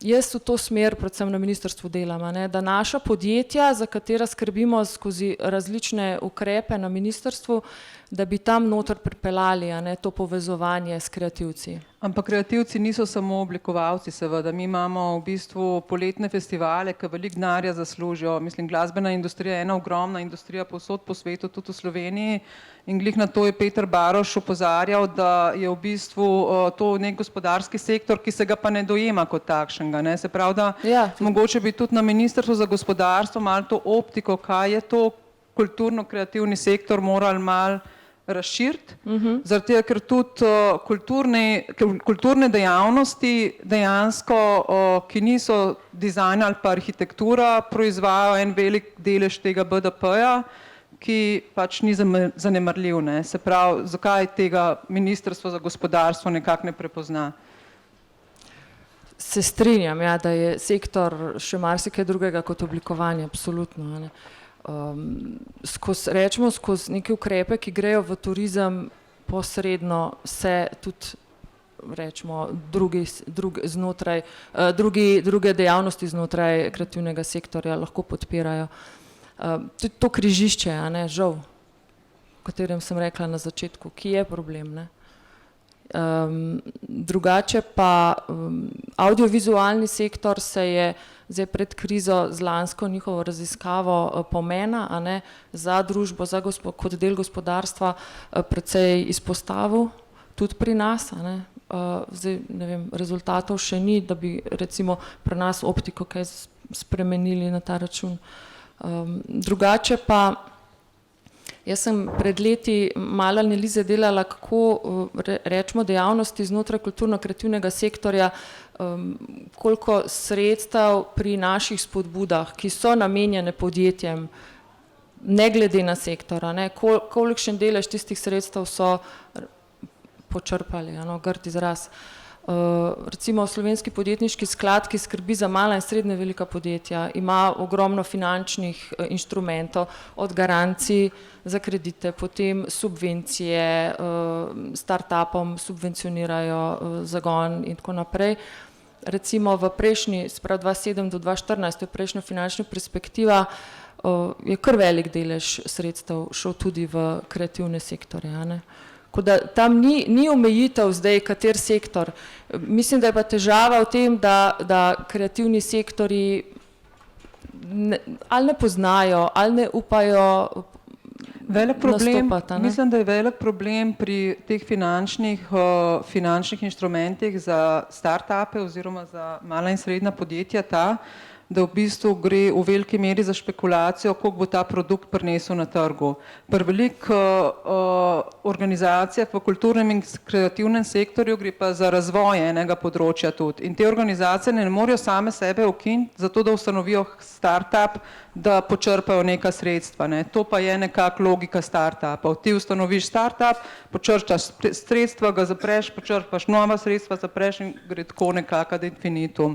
Jaz v to smer predvsem na ministrstvu delam, a ne, da naša podjetja, za katera skrbimo skozi različne ukrepe na ministrstvu, da bi tam noter pripeljali, a ne, to povezovanje s kreativci. Ampak kreativci niso samo oblikovalci, seveda. Mi imamo v bistvu poletne festivale, ki veliko denarja zaslužijo. Mislim, glasbena industrija je ena ogromna industrija povsod po svetu, tudi v Sloveniji. In glih na to je Peter Baroš opozarjal, da je v bistvu to nek gospodarski sektor, ki se ga pa ne dojema kot takšnega, ne. Se pravi, da Ja. mogoče bi tudi na Ministrstvu za gospodarstvo malo to optiko, kaj je to kulturno-kreativni sektor, morali malo razširiti, zaradi tega, ker tudi kulturne dejavnosti dejansko, ki niso dizajn ali pa arhitektura, proizvajajo en velik delež tega BDP-ja, ki pač ni zanemarljiv, ne. Se pravi, zakaj tega Ministrstvo za gospodarstvo nekako ne prepozna? Se strinjam, ja, da je sektor še marsikaj drugega kot oblikovanje, absolutno, a ne. Skozi neke ukrepe, ki grejo v turizem, posredno se tudi rečemo druge dejavnosti znotraj kreativnega sektorja lahko podpirajo. Tudi to križišče, a ne, žal, o katerem sem rekla na začetku, ki je problem, ne. Drugače pa audiovizualni sektor se je zdaj pred krizo z lansko njihovo raziskavo pomena, a ne, za družbo, kot del gospodarstva precej izpostavil, tudi pri nas, a ne. Zdaj, ne vem, rezultatov še ni, da bi recimo pri nas optiko kaj spremenili na ta račun. Drugače pa, jaz sem pred leti malo analize delala, kako rečemo dejavnosti znotraj kulturno-kreativnega sektorja, koliko sredstev pri naših spodbudah, ki so namenjene podjetjem, ne glede na sektor, a ne, kolikšen delež tistih sredstev so počrpali, ano, grd izraz. Recimo Slovenski podjetniški sklad, ki skrbi za mala in srednje velika podjetja, ima ogromno finančnih inštrumentov, od garancij za kredite, potem subvencije, start-upom subvencionirajo zagon in tako naprej. Recimo v prejšnji, se pravi 2007 do 2014, to je prejšnja finančna perspektiva, je kar velik delež sredstev šel tudi v kreativne sektorje, a ne. Da tam ni omejitev zdaj, kater sektor. Mislim, da je pa težava v tem, da kreativni sektorji ali ne poznajo, ali ne upajo nastopati. Mislim, da je velik problem pri teh finančnih inštrumentih za start-upe oziroma za mala in srednja podjetja ta, da v bistvu gre v veliki meri za špekulacijo, koliko bo ta produkt prinesel na trgu. Pri veliko organizacijah v kulturnem in kreativnem sektorju gre pa za razvoj enega področja tudi. In te organizacije ne morejo same sebe ukiniti, zato da ustanovijo start-up, da počrpajo neka sredstva, ne. To pa je nekako logika start-upov. Ti ustanoviš start-up, počrpaš sredstva, ga zapreš, počrpaš nova sredstva, zapreš in gre tako nekako ad infinitum.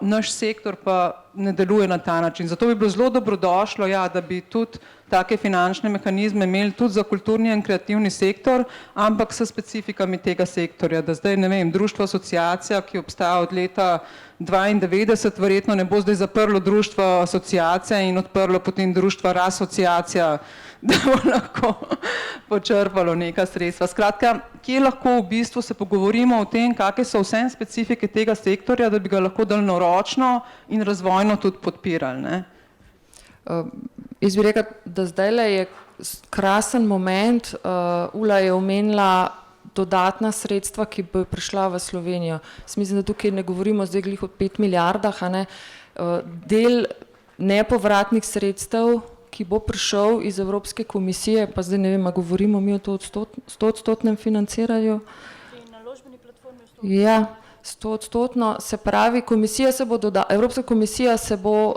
Naš sektor pa ne deluje na ta način. Zato bi bilo zelo dobrodošlo, ja, da bi tudi take finančne mehanizme imeli tudi za kulturni in kreativni sektor, ampak s specifikami tega sektorja, da zdaj, ne vem, društvo asociacija, ki obstaja od leta 92, verjetno ne bo zdaj zaprlo društvo asociacija in odprlo potem društvo rasociacija, da bo lahko počrpalo neka sredstva. Skratka, kje lahko v bistvu se pogovorimo o tem, kakšne so vse specifike tega sektorja, da bi ga lahko daljnoročno in razvojno tudi podpirali, ne? Jaz bi rekla, da zdajle je krasen moment, Ula je omenila dodatna sredstva, ki bo prišla v Slovenijo. Mislim, da tukaj ne govorimo zdaj glih o 5 milijardah, a ne. Del nepovratnih sredstev, ki bo prišel iz Evropske komisije, pa zdaj ne vem, a govorimo mi o to 100% financiranju. Ja, 100%, se pravi, Evropska komisija se bo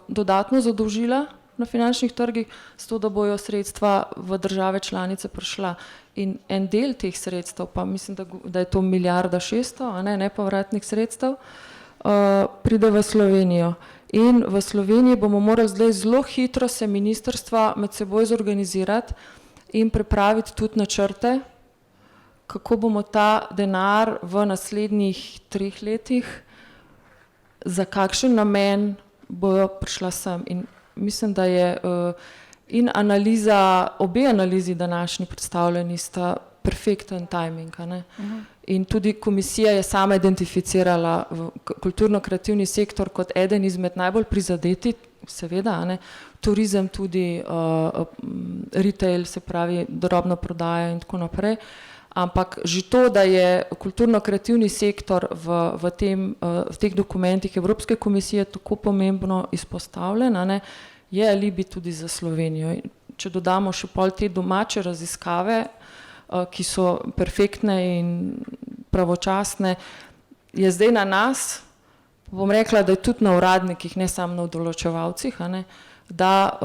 dodatno zadolžila na finančnih trgih, zato da bojo sredstva v države članice prišla. In en del teh sredstev, pa mislim, da je to 1,6 milijarde, a ne, nepovratnih sredstev, pride v Slovenijo. In v Sloveniji bomo morali zdaj zelo hitro se ministrstva med seboj zorganizirati in pripraviti tudi načrte, kako bomo ta denar v naslednjih 3 letih, za kakšen namen bojo prišla sem. In mislim, da je in analiza, obe analizi današnji predstavljeni sta perfekten timing, a ne? In tudi komisija je sama identificirala kulturno-kreativni sektor kot eden izmed najbolj prizadeti, seveda, a ne? Turizem tudi, retail, se pravi drobna prodaja in tako naprej. Ampak že to, da je kulturno-kreativni sektor v teh dokumentih Evropske komisije tako pomembno izpostavljen, a ne, je alibi tudi za Slovenijo. Če dodamo še pol te domače raziskave, ki so perfektne in pravočasne, je zdaj na nas, bom rekla, da je tudi na uradnikih, ne samo na odločevalcih, a ne, da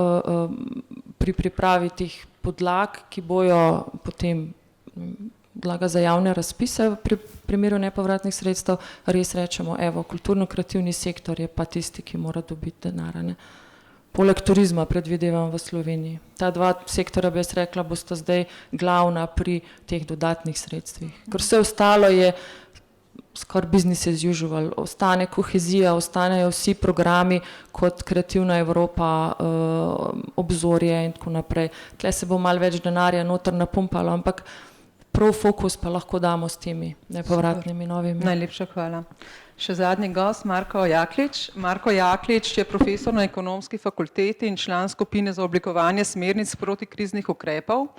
pri pripravi teh podlag, ki bojo potem podlaga za javne razpise pri primeru nepovratnih sredstev, res rečemo, evo, kulturno-kreativni sektor je pa tisti, ki mora dobiti denar, ne. Poleg turizma predvidevam v Sloveniji. Ta 2 sektorja, bi jaz rekla, bosta zdaj glavna pri teh dodatnih sredstvih. Ker vse ostalo je skoraj business as usual. Ostane kohezija, ostanejo vsi programi kot Kreativna Evropa, Obzorje in tako naprej. Tle se bo malo več denarja noter napumpalo, ampak prav fokus pa lahko damo s temi nepovratnimi novimi. Najlepša hvala. Še zadnji gost, Marko Jaklič. Marko Jaklič je profesor na Ekonomski fakulteti in član skupine za oblikovanje smernic protikriznih ukrepov,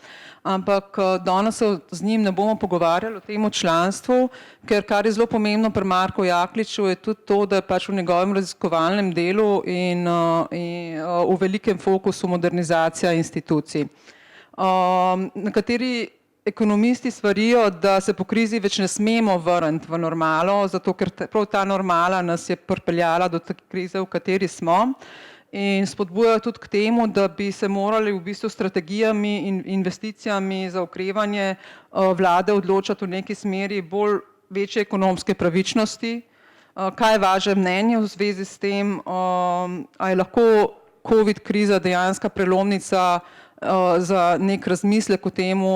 ampak danes se z njim ne bomo pogovarjali o tem članstvu, ker kar je zelo pomembno pri Marku Jakliču je tudi to, da je pač v njegovem raziskovalnem delu in v velikem fokusu modernizacija institucij. Nekateri ekonomisti svarijo, da se po krizi več ne smemo vrniti v normalo, zato ker prav ta normala nas je pripeljala do te krize, v kateri smo, in spodbujajo tudi k temu, da bi se morali v bistvu strategijami in investicijami za okrevanje vlade odločati v neki smeri bolj večje ekonomske pravičnosti. Kaj je vaše mnenje v zvezi s tem, a je lahko COVID kriza dejanska prelomnica za nek razmislek o temu,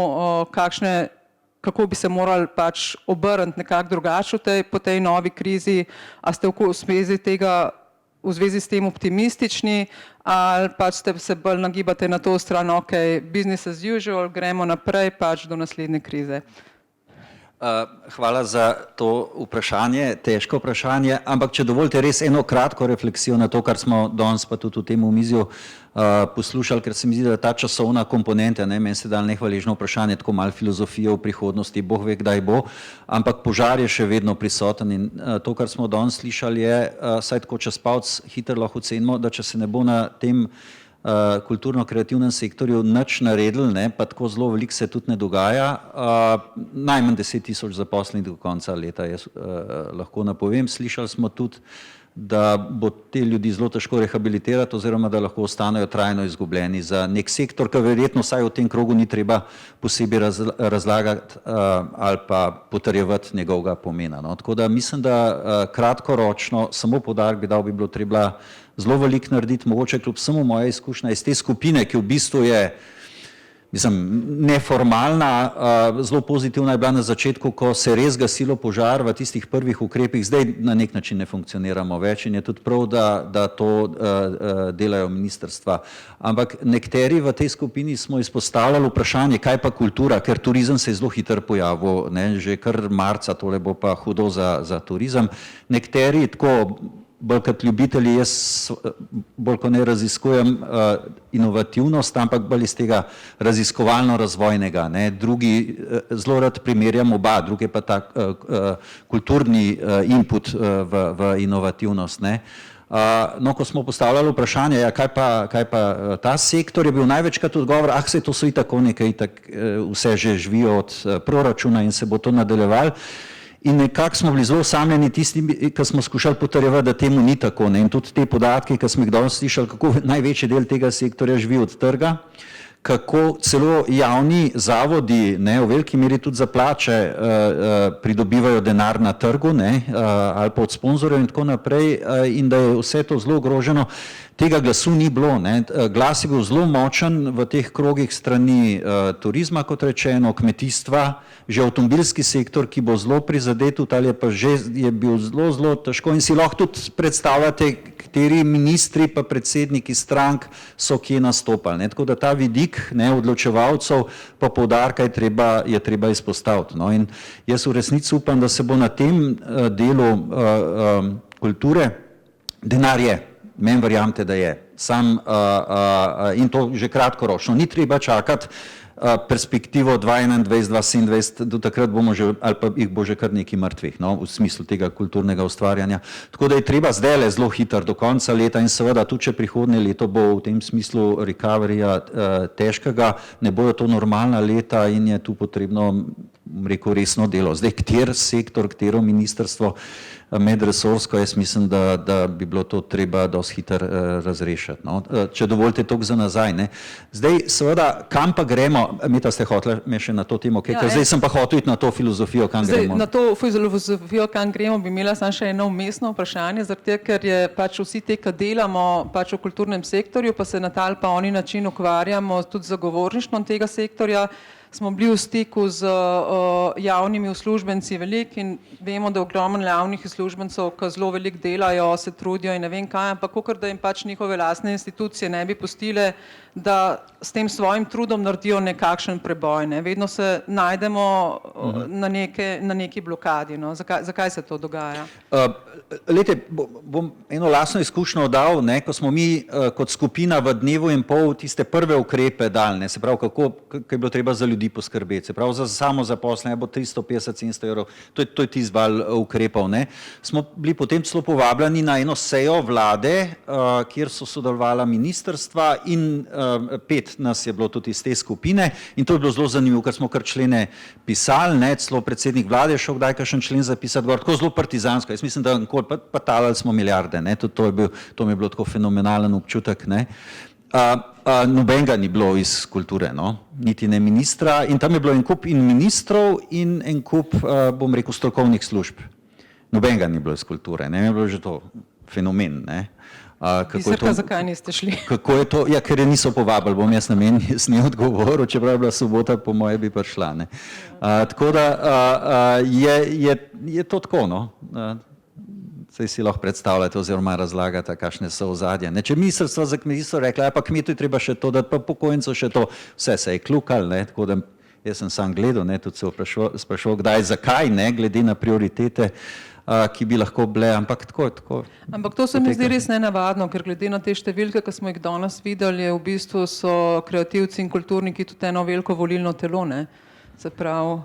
kako bi se morali pač obrniti nekako drugače po tej novi krizi, a ste v zvezi s tem optimistični ali pač ste se bolj nagibate na to stran, ok, business as usual, gremo naprej pač do naslednje krize. Hvala za to vprašanje, težko vprašanje, ampak če dovolite res eno kratko refleksijo na to, kar smo danes pa tudi v tem omizju poslušali, ker se mi zdi, da je ta časovna komponenta, meni se dal nehvaležno vprašanje, tako malo filozofije v prihodnosti, Bog ve, kdaj bo, ampak požar je še vedno prisoten in to, kar smo danes slišali je, saj tako čez palec hitro lahko ocenimo, da če se ne bo na tem kulturno-kreativnem sektorju nič naredili, pa tako zelo veliko se tudi ne dogaja. Najmanj 10.000 zaposlenih do konca leta, jaz lahko napovem. Slišali smo tudi, da bo te ljudi zelo težko rehabilitirati oziroma da lahko ostanejo trajno izgubljeni za nek sektor, ki verjetno vsaj v tem krogu ni treba posebej razlagati ali pa potrjevati njegovega pomena. Tako da mislim, da kratkoročno samo poudarek bi dal, bi bilo treba zelo veliko narediti, mogoče kljub samo moja izkušnja iz te skupine, ki v bistvu je, mislim, neformalna, zelo pozitivna je bila na začetku, ko se je res gasilo požar v tistih prvih ukrepih, zdaj na nek način ne funkcioniramo več in je tudi prav, da to delajo ministrstva. Ampak nekateri v tej skupini smo izpostavljali vprašanje, kaj pa kultura, ker turizem se je zelo hitro pojavil, ne, že kar marca, tole bo pa hudo za turizem. Nekateri tako bolj kot ljubitelji, jaz bolj ko ne raziskujem inovativnost, ampak bolj iz tega raziskovalno-razvojnega. Drugi zelo rad primerjam oba, drugi pa ta kulturni input v inovativnost. No, ko smo postavljali vprašanje, ja, kaj pa ta sektor, je bil največkrat odgovor, saj to so itak vse že živijo od proračuna in se bo to nadaljevalo. In nekako smo bili zelo osamljeni tisti, ki smo skušali potrjevati, da temu ni tako. In tudi te podatke, ki smo jih danes slišali, kako največji del tega sektorja živi od trga, kako celo javni zavodi v veliki meri tudi za plače pridobivajo denar na trgu ali pa od sponzorjev in tako naprej in da je vse to zelo ogroženo. Tega glasu ni bilo. Glas je bil zelo močen v teh krogih strani turizma, kot rečeno, kmetijstva, že avtomobilski sektor, ki bo zelo prizadet, ali pa že je bil zelo, zelo težko in si lahko tudi predstavljate, kateri ministri pa predsedniki strank so kje nastopali. Tako da ta vidik odločevalcev pa poudarka je treba izpostaviti. In jaz v resnici upam, da se bo na tem delu kulture denar je. Meni verjamete, da je. In to že kratkoročno. Ni treba čakati perspektivo 2021-2027, do takrat bomo že, ali pa jih bo že kar nekaj mrtvih, v smislu tega kulturnega ustvarjanja. Tako da je treba zdajle zelo hitro do konca leta in seveda tudi, če prihodnje leto bo v tem smislu recoveryja težkega, ne bojo to normalna leta in je tu potrebno, rekel, resno delo. Zdaj, kter sektor, katero ministrstvo medresorsko, jaz mislim, da bi bilo to treba dosti hitro razrešiti. Če dovolite toliko za nazaj. Zdaj, seveda, kam pa gremo, Meta, ste hoteli me še na to temo, zdaj sem pa hotel iti na to filozofijo, kam gremo. Na to filozofijo, kam gremo, bi imela samo še eno umestno vprašanje, zato ker je pač vsi te, ki delamo pač v kulturnem sektorju, pa se na tal pa oni način ukvarjamo tudi z zagovorništvom tega sektorja, smo bili v stiku z javnimi uslužbenci veliko in vemo, da ogromno javnih uslužbencev, ki zelo veliko delajo, se trudijo in ne vem kaj, ampak kakor da jim pač njihove lastne institucije ne bi pustile, da s tem svojim trudom naredijo nekakšen preboj. Vedno se najdemo na neki blokadi. Zakaj se to dogaja? Lejte, bom eno lastno izkušnjo dal, ko smo mi kot skupina v dnevu in pol tiste prve ukrepe dali, se pravi, kako je bilo treba za ljudi poskrbeti, se pravi, za samozaposlene bo 350-700 evrov, to je tisti val ukrepov. Smo bili potem celo povabljeni na eno sejo vlade, kjer so sodelovala ministrstva in 5 nas je bilo tudi iz te skupine in to je bilo zelo zanimivo, ker smo kar člene pisali, celo predsednik vlade je šel kdaj kakšen člen zapisati gor, tako zelo partizansko, jaz mislim, da pa talali smo milijarde, to mi je bilo tako fenomenalen občutek. Nobenega ni bilo iz kulture, niti ne ministra in tam je bilo en kup in ministrov in en kup, bom rekel, strokovnih služb. Nobenega ni bilo iz kulture, je bilo že to fenomen. Zakaj niste šli? Kako je to? Ja, ker je niso povabili, bom jaz na meni ne odgovoril, čeprav je bila sobota, po moje bi prišla. Tako da je to tako, Saj si lahko predstavljate oziroma razlagate, kakšne so ozadje. Če ministrstvo za kmetijstvo rekla, pa kmetu je treba še to, da pa pokojnico še to, vse se je klukal, tako da jaz sem sam gledal, tudi se sprašoval, kdaj, zakaj, glede na prioritete, ki bi lahko bile, ampak tako. Ampak to se mi zdi res nenavadno, ker glede na te številke, ki smo jih danes videli, v bistvu so kreativci in kulturniki tudi eno veliko volilno telo, se pravi,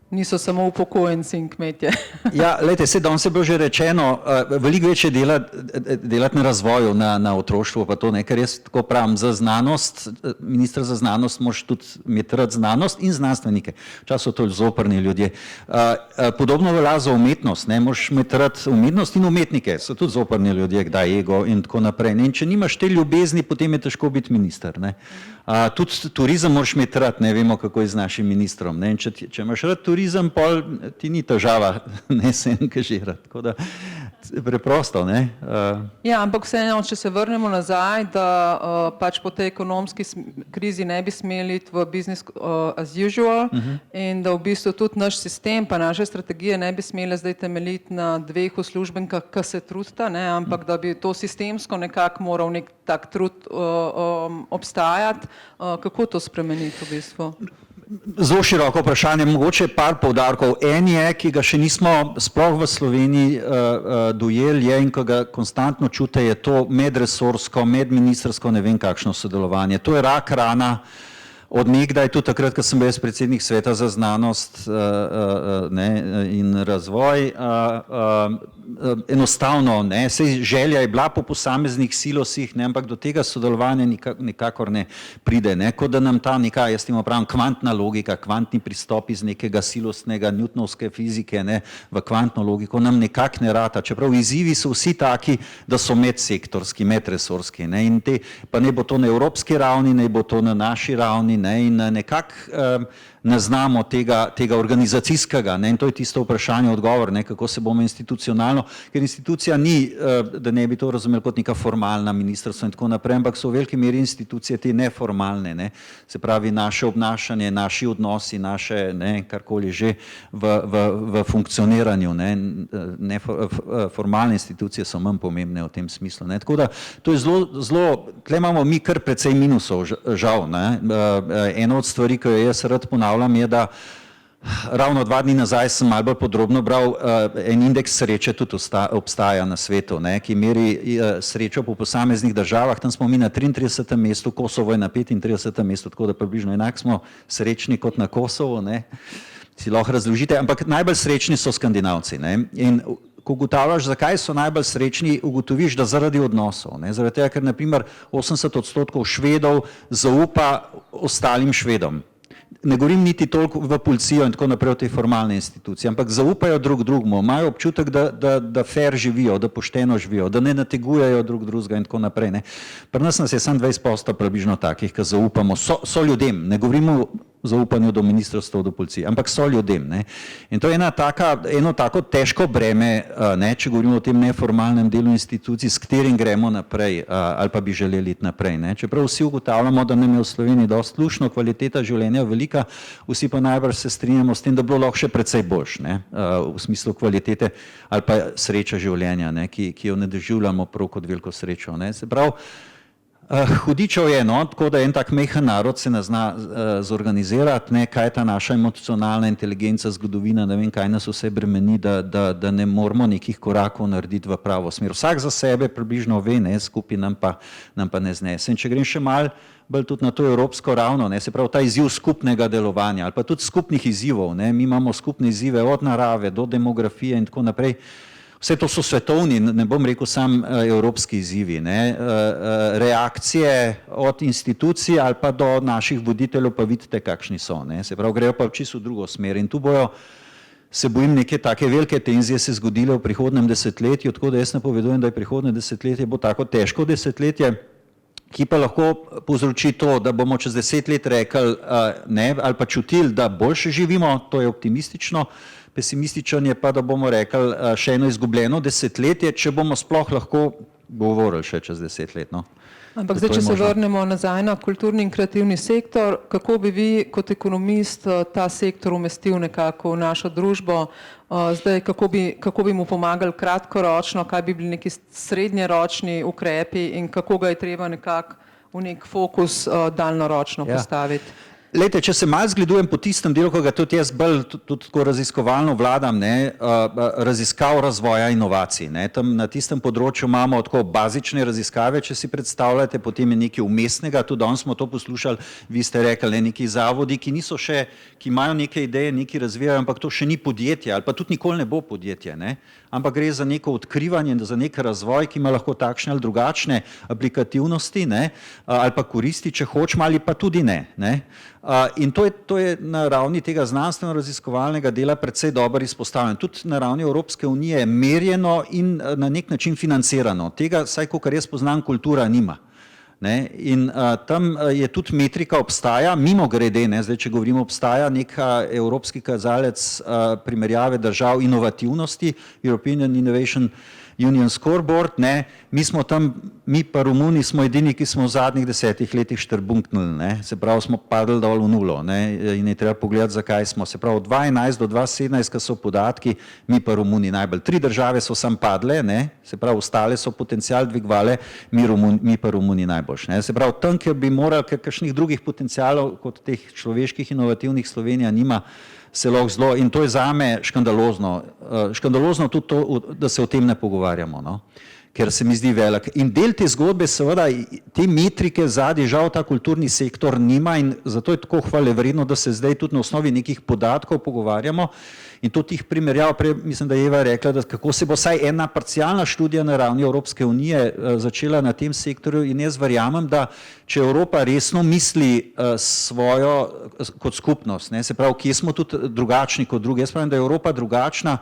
niso samo upokojenci in kmetje. Ja, lejte, danes je bilo že rečeno, veliko večje delati na razvoju, na otroštvu, pa to, ker jaz tako pravim, za znanost, minister za znanost moraš tudi imeti rad znanost in znanstvenike. Včasih so to zoprni ljudje. Podobno velja za umetnost, moraš imeti rad umetnost in umetnike, so tudi zoprni ljudje, kdaj ego in tako naprej. In če nimaš te ljubezni, potem je težko biti minister. Tudi turizem moraš imeti rad, vemo, kako je z našim ministrom. Če imaš rad turizem, pol ti ni težava, se angažirati. preprosto, ne. Ja, ampak vseeno, če se vrnemo nazaj, da pač po tej ekonomski krizi ne bi smeli iti v business as usual in da v bistvu tudi naš sistem pa naše strategije ne bi smele zdaj temeljiti na dveh uslužbenkah, ki se trudita, ne, ampak da bi to sistemsko nekako moral nek tak trud obstajati. Kako to spremeniti v bistvu? Zelo široko vprašanje, mogoče par poudarkov. En je, ki ga še nismo sploh v Sloveniji dojeli, je in ko ga konstantno čute, je to medresorsko, medministrsko, ne vem kakšno sodelovanje. To je rak rana od nekdaj, tudi takrat, ko sem bil predsednik Sveta za znanost in razvoj. Enostavno, saj želja je bila po posameznih silosih, ampak do tega sodelovanja nikakor ne pride, kot da nam ta neka, jaz temu pravim, kvantna logika, kvantni pristop iz nekega silosnega newtonovske fizike v kvantno logiko nam nekako ne rata, čeprav izzivi so vsi taki, da so medsektorski, medresorski, in te, pa ne bo to na evropski ravni, ne bo to na naši ravni, in nekako ne znamo tega organizacijskega, in to je tisto vprašanje, odgovor, kako se bomo institucionalno, ker institucija ni, da ne bi to razumeli kot neka formalna ministrstva in tako naprej, ampak so v veliki meri institucije te neformalne, se pravi naše obnašanje, naši odnosi, naše karkoli že v funkcioniranju, formalne institucije so manj pomembne v tem smislu. Tako da to je zelo, tle imamo mi kar precej minusov, žal. Eno od stvari, ki jo jaz rad ponavljam, je, da ravno 2 dni nazaj sem malo bolj podrobno bral, en indeks sreče tudi obstaja na svetu, ki meri srečo po posameznih državah, tam smo mi na 33. mestu, Kosovo je na 35. mestu, tako da približno enak smo srečni kot na Kosovo, si lahko razložite, ampak najbolj srečni so Skandinavci. In ko ugotavljaš, zakaj so najbolj srečni, ugotoviš, da zaradi odnosov. Zaradi tega, ker naprimer 80% Švedov zaupa ostalim Švedom. Ne govorim niti toliko v policijo in tako naprej v te formalne institucije, ampak zaupajo drug drugemu, imajo občutek, da fair živijo, da pošteno živijo, da ne nategujejo drug drugega in tako naprej. Pri nas je samo 20% približno takih, ki zaupamo, so ljudem, ne govorimo o zaupanju do ministrstva, do policije, ampak so ljudem. In to je eno tako težko breme, če govorimo o tem neformalnem delu institucij, s katerim gremo naprej ali pa bi želeli iti naprej. Čeprav vsi ugotavljamo, da nam je v Sloveniji dosti luštno, kvaliteta življenja velika, vsi pa najbrž se strinjamo s tem, da bi bilo lahko še precej boljš, v smislu kvalitete ali pa sreča življenja, ki jo ne doživljamo prav kot veliko srečo. Se pravi, hudičev je, tako da en tak mehen narod se ne zna zorganizirati, kaj je ta naša emocionalna inteligenca, zgodovina, ne vem, kaj nas vse bremeni, da ne moramo nekih korakov narediti v pravo smer. Vsak za sebe približno ve, skupaj nam pa ne znese. In če grem še malo bolj tudi na to evropsko ravno, se pravi ta izziv skupnega delovanja ali pa tudi skupnih izzivov, mi imamo skupne izzive od narave do demografije in tako naprej. Vse to so svetovni, ne bom rekel sam evropski izzivi, reakcije od institucij ali pa do naših voditeljev pa vidite, kakšni so, se pravi, grejo pa čisto v drugo smer in tu bojo, se bojim, neke take velike tenzije se zgodile v prihodnem desetletju, tako da jaz napovedujem, da je prihodnje desetletje bo tako težko desetletje, ki pa lahko povzroči to, da bomo čez 10 let rekli ali pa čutili, da boljše živimo, to je optimistično, pesimističen je pa, da bomo rekli še eno izgubljeno desetletje, če bomo sploh lahko govorili še čez 10 let. Ampak zdaj, če se vrnemo nazaj na kulturni in kreativni sektor, kako bi vi kot ekonomist ta sektor umestil nekako v našo družbo, zdaj kako bi mu pomagali kratkoročno, kaj bi bili neki srednjeročni ukrepi in kako ga je treba nekako v nek fokus daljnoročno postaviti? Lejte, če se malo zgledujem po tistem delu, ko ga tudi jaz bolj tudi tako raziskovalno vladam, raziskav razvoja inovacij. Tam na tistem področju imamo tako bazične raziskave, če si predstavljate, potem je nekaj umestnega, tudi danes smo to poslušali, vi ste rekli, neki zavodi, ki niso še, ki imajo neke ideje, neki razvijajo, ampak to še ni podjetje ali pa tudi nikoli ne bo podjetje, ampak gre za neko odkrivanje, za nek razvoj, ki ima lahko takšne ali drugačne aplikativnosti, ali pa koristi, če hočemo, ali pa tudi ne. In to je na ravni tega znanstveno-raziskovalnega dela precej dobro izpostavljeno. Tudi na ravni Evropske unije merjeno in na nek način financirano. Tega, vsaj kolikor jaz poznam, kultura nima. In tam je tudi metrika obstaja, mimo grede, zdaj če govorimo, obstaja neka evropski kazalec primerjave držav inovativnosti, European Innovation Union Scoreboard, ne, mi pa Romuni smo edini, ki smo v zadnjih 10 letih štrbunknili, ne, se pravi, smo padli dol v nulo, ne, in je treba pogledati, zakaj smo, se pravi, od 2011 do 2017, ko so podatki, mi pa Romuni najbolj. 3 države so sam padle, ne, se pravi, ostale so potencial dvigovale, mi pa Romuni najboljš, ne, se pravi, tam, kjer bi morali, ker kakšnih drugih potencialov kot teh človeških inovativnih Slovenija nima, se lahko zelo, in to je zame škandalozno. Škandalozno tudi to, da se o tem ne pogovarjamo, no? Ker se mi zdi velik. In del te zgodbe, seveda, te metrike zadnji, žal ta kulturni sektor nima in zato je tako hvalevredno, da se zdaj tudi na osnovi nekih podatkov pogovarjamo in to tih primerjav, prej mislim, da je Eva rekla, da kako se bo vsaj ena parcialna študija na ravni Evropske unije začela na tem sektorju in jaz verjamem, da če Evropa resno misli svojo kot skupnost, ne, se pravi, kje smo tudi drugačni kot drugi, jaz pravim, da je Evropa drugačna,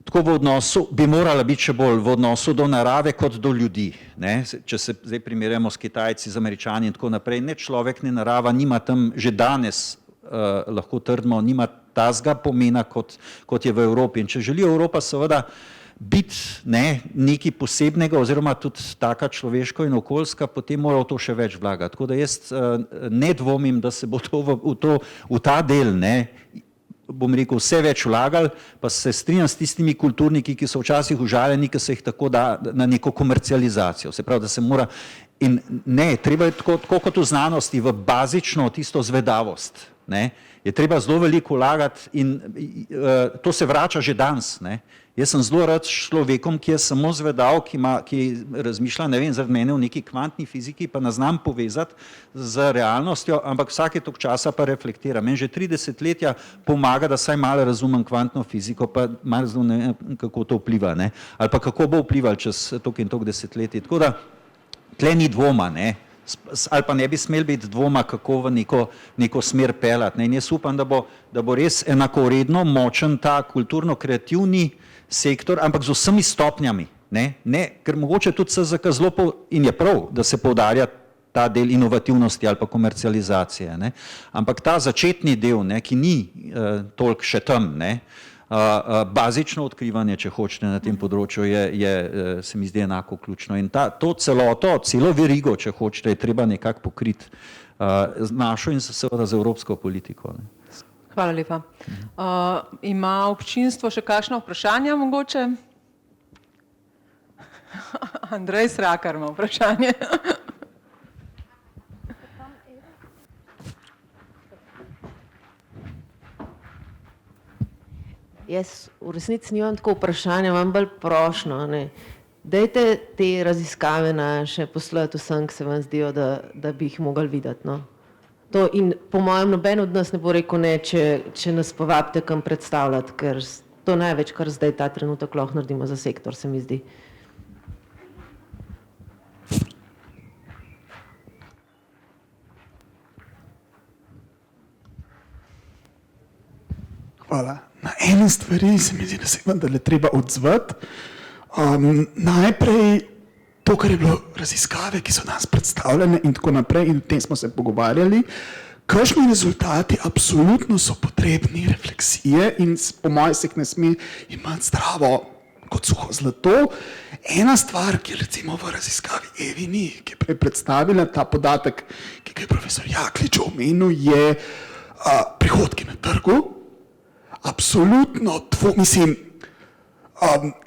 tako v odnosu, bi morala biti še bolj v odnosu do narave kot do ljudi, ne? Če se zdaj primerjamo s Kitajci, z Američani in tako naprej, ne človek, ne narava, nima tam že danes, lahko trdimo, nima tazga pomena, kot je v Evropi. In če želi Evropa seveda biti nekaj posebnega oziroma tudi taka človeško in okoljska, potem mora v to še več vlagati. Tako da jaz ne dvomim, da se bo to v ta del, ne, bom rekel, vse več vlagali, pa se strinjam s tistimi kulturniki, ki so včasih užaljeni, ki se jih tako da na neko komercializacijo. Se pravi, da se mora, in ne, treba je tako kot v znanosti, v bazično tisto zvedavost, ne, je treba zelo veliko vlagati in to se vrača že danes, ne. Jaz sem zelo rad s človekom, ki je samo zvedav, ki razmišlja, ne vem, zaradi mene v neki kvantni fiziki, pa ne znam povezati z realnostjo, ampak vsake toliko časa pa reflektira. Meni že 30 letja pomaga, da saj malo razumem kvantno fiziko, pa malo zelo ne vem, kako to vpliva, ne. Ali pa kako bo vplival čez toliko in toliko desetletij. Tako da tle ni dvoma, ne. Ali pa ne bi smel biti dvoma, kako v neko smer pelati, ne. In jaz upam, da bo res enakovredno močen ta kulturno-kreativni sektor, ampak z vsemi stopnjami, ne, ker mogoče tudi SZK zelo, in je prav, da se poudarja ta del inovativnosti ali pa komercializacije, ne, ampak ta začetni del, ne, ki ni toliko še tam, ne, bazično odkrivanje, če hočete na tem področju, se mi zdi enako ključno in to celoto, celo verigo, če hočete, je treba nekako pokriti z našo in seveda z evropsko politiko, ne. Hvala lepa. Ima občinstvo še kakšno vprašanje mogoče? Andrej Srakar ima vprašanje. Jaz v resnici nimam tako vprašanja, imam bolj prošnjo, ne. Dajte te raziskave naše poslati vsem, ki se vam zdijo, da bi jih mogli videti, no. To in po mojem noben od nas ne bo rekel ne, če nas povabite kam predstavljati, ker to največ, kar zdaj ta trenutek lahko naredimo za sektor, se mi zdi. Hvala. Na ene stvari se mi zdi, da se vendarle treba odzvati. Najprej to, kar je bilo raziskave, ki so nas predstavljene in tako naprej, in o tem smo se pogovarjali, kakšni rezultati absolutno so potrebni refleksije in po mojem se ne sme imati zdravo kot suho zlato. Ena stvar, ki recimo v raziskavi Evi ni, ki je predstavila ta podatek, ki ga je profesor Jaklič omenil, je prihodki na trgu. Absolutno, mislim,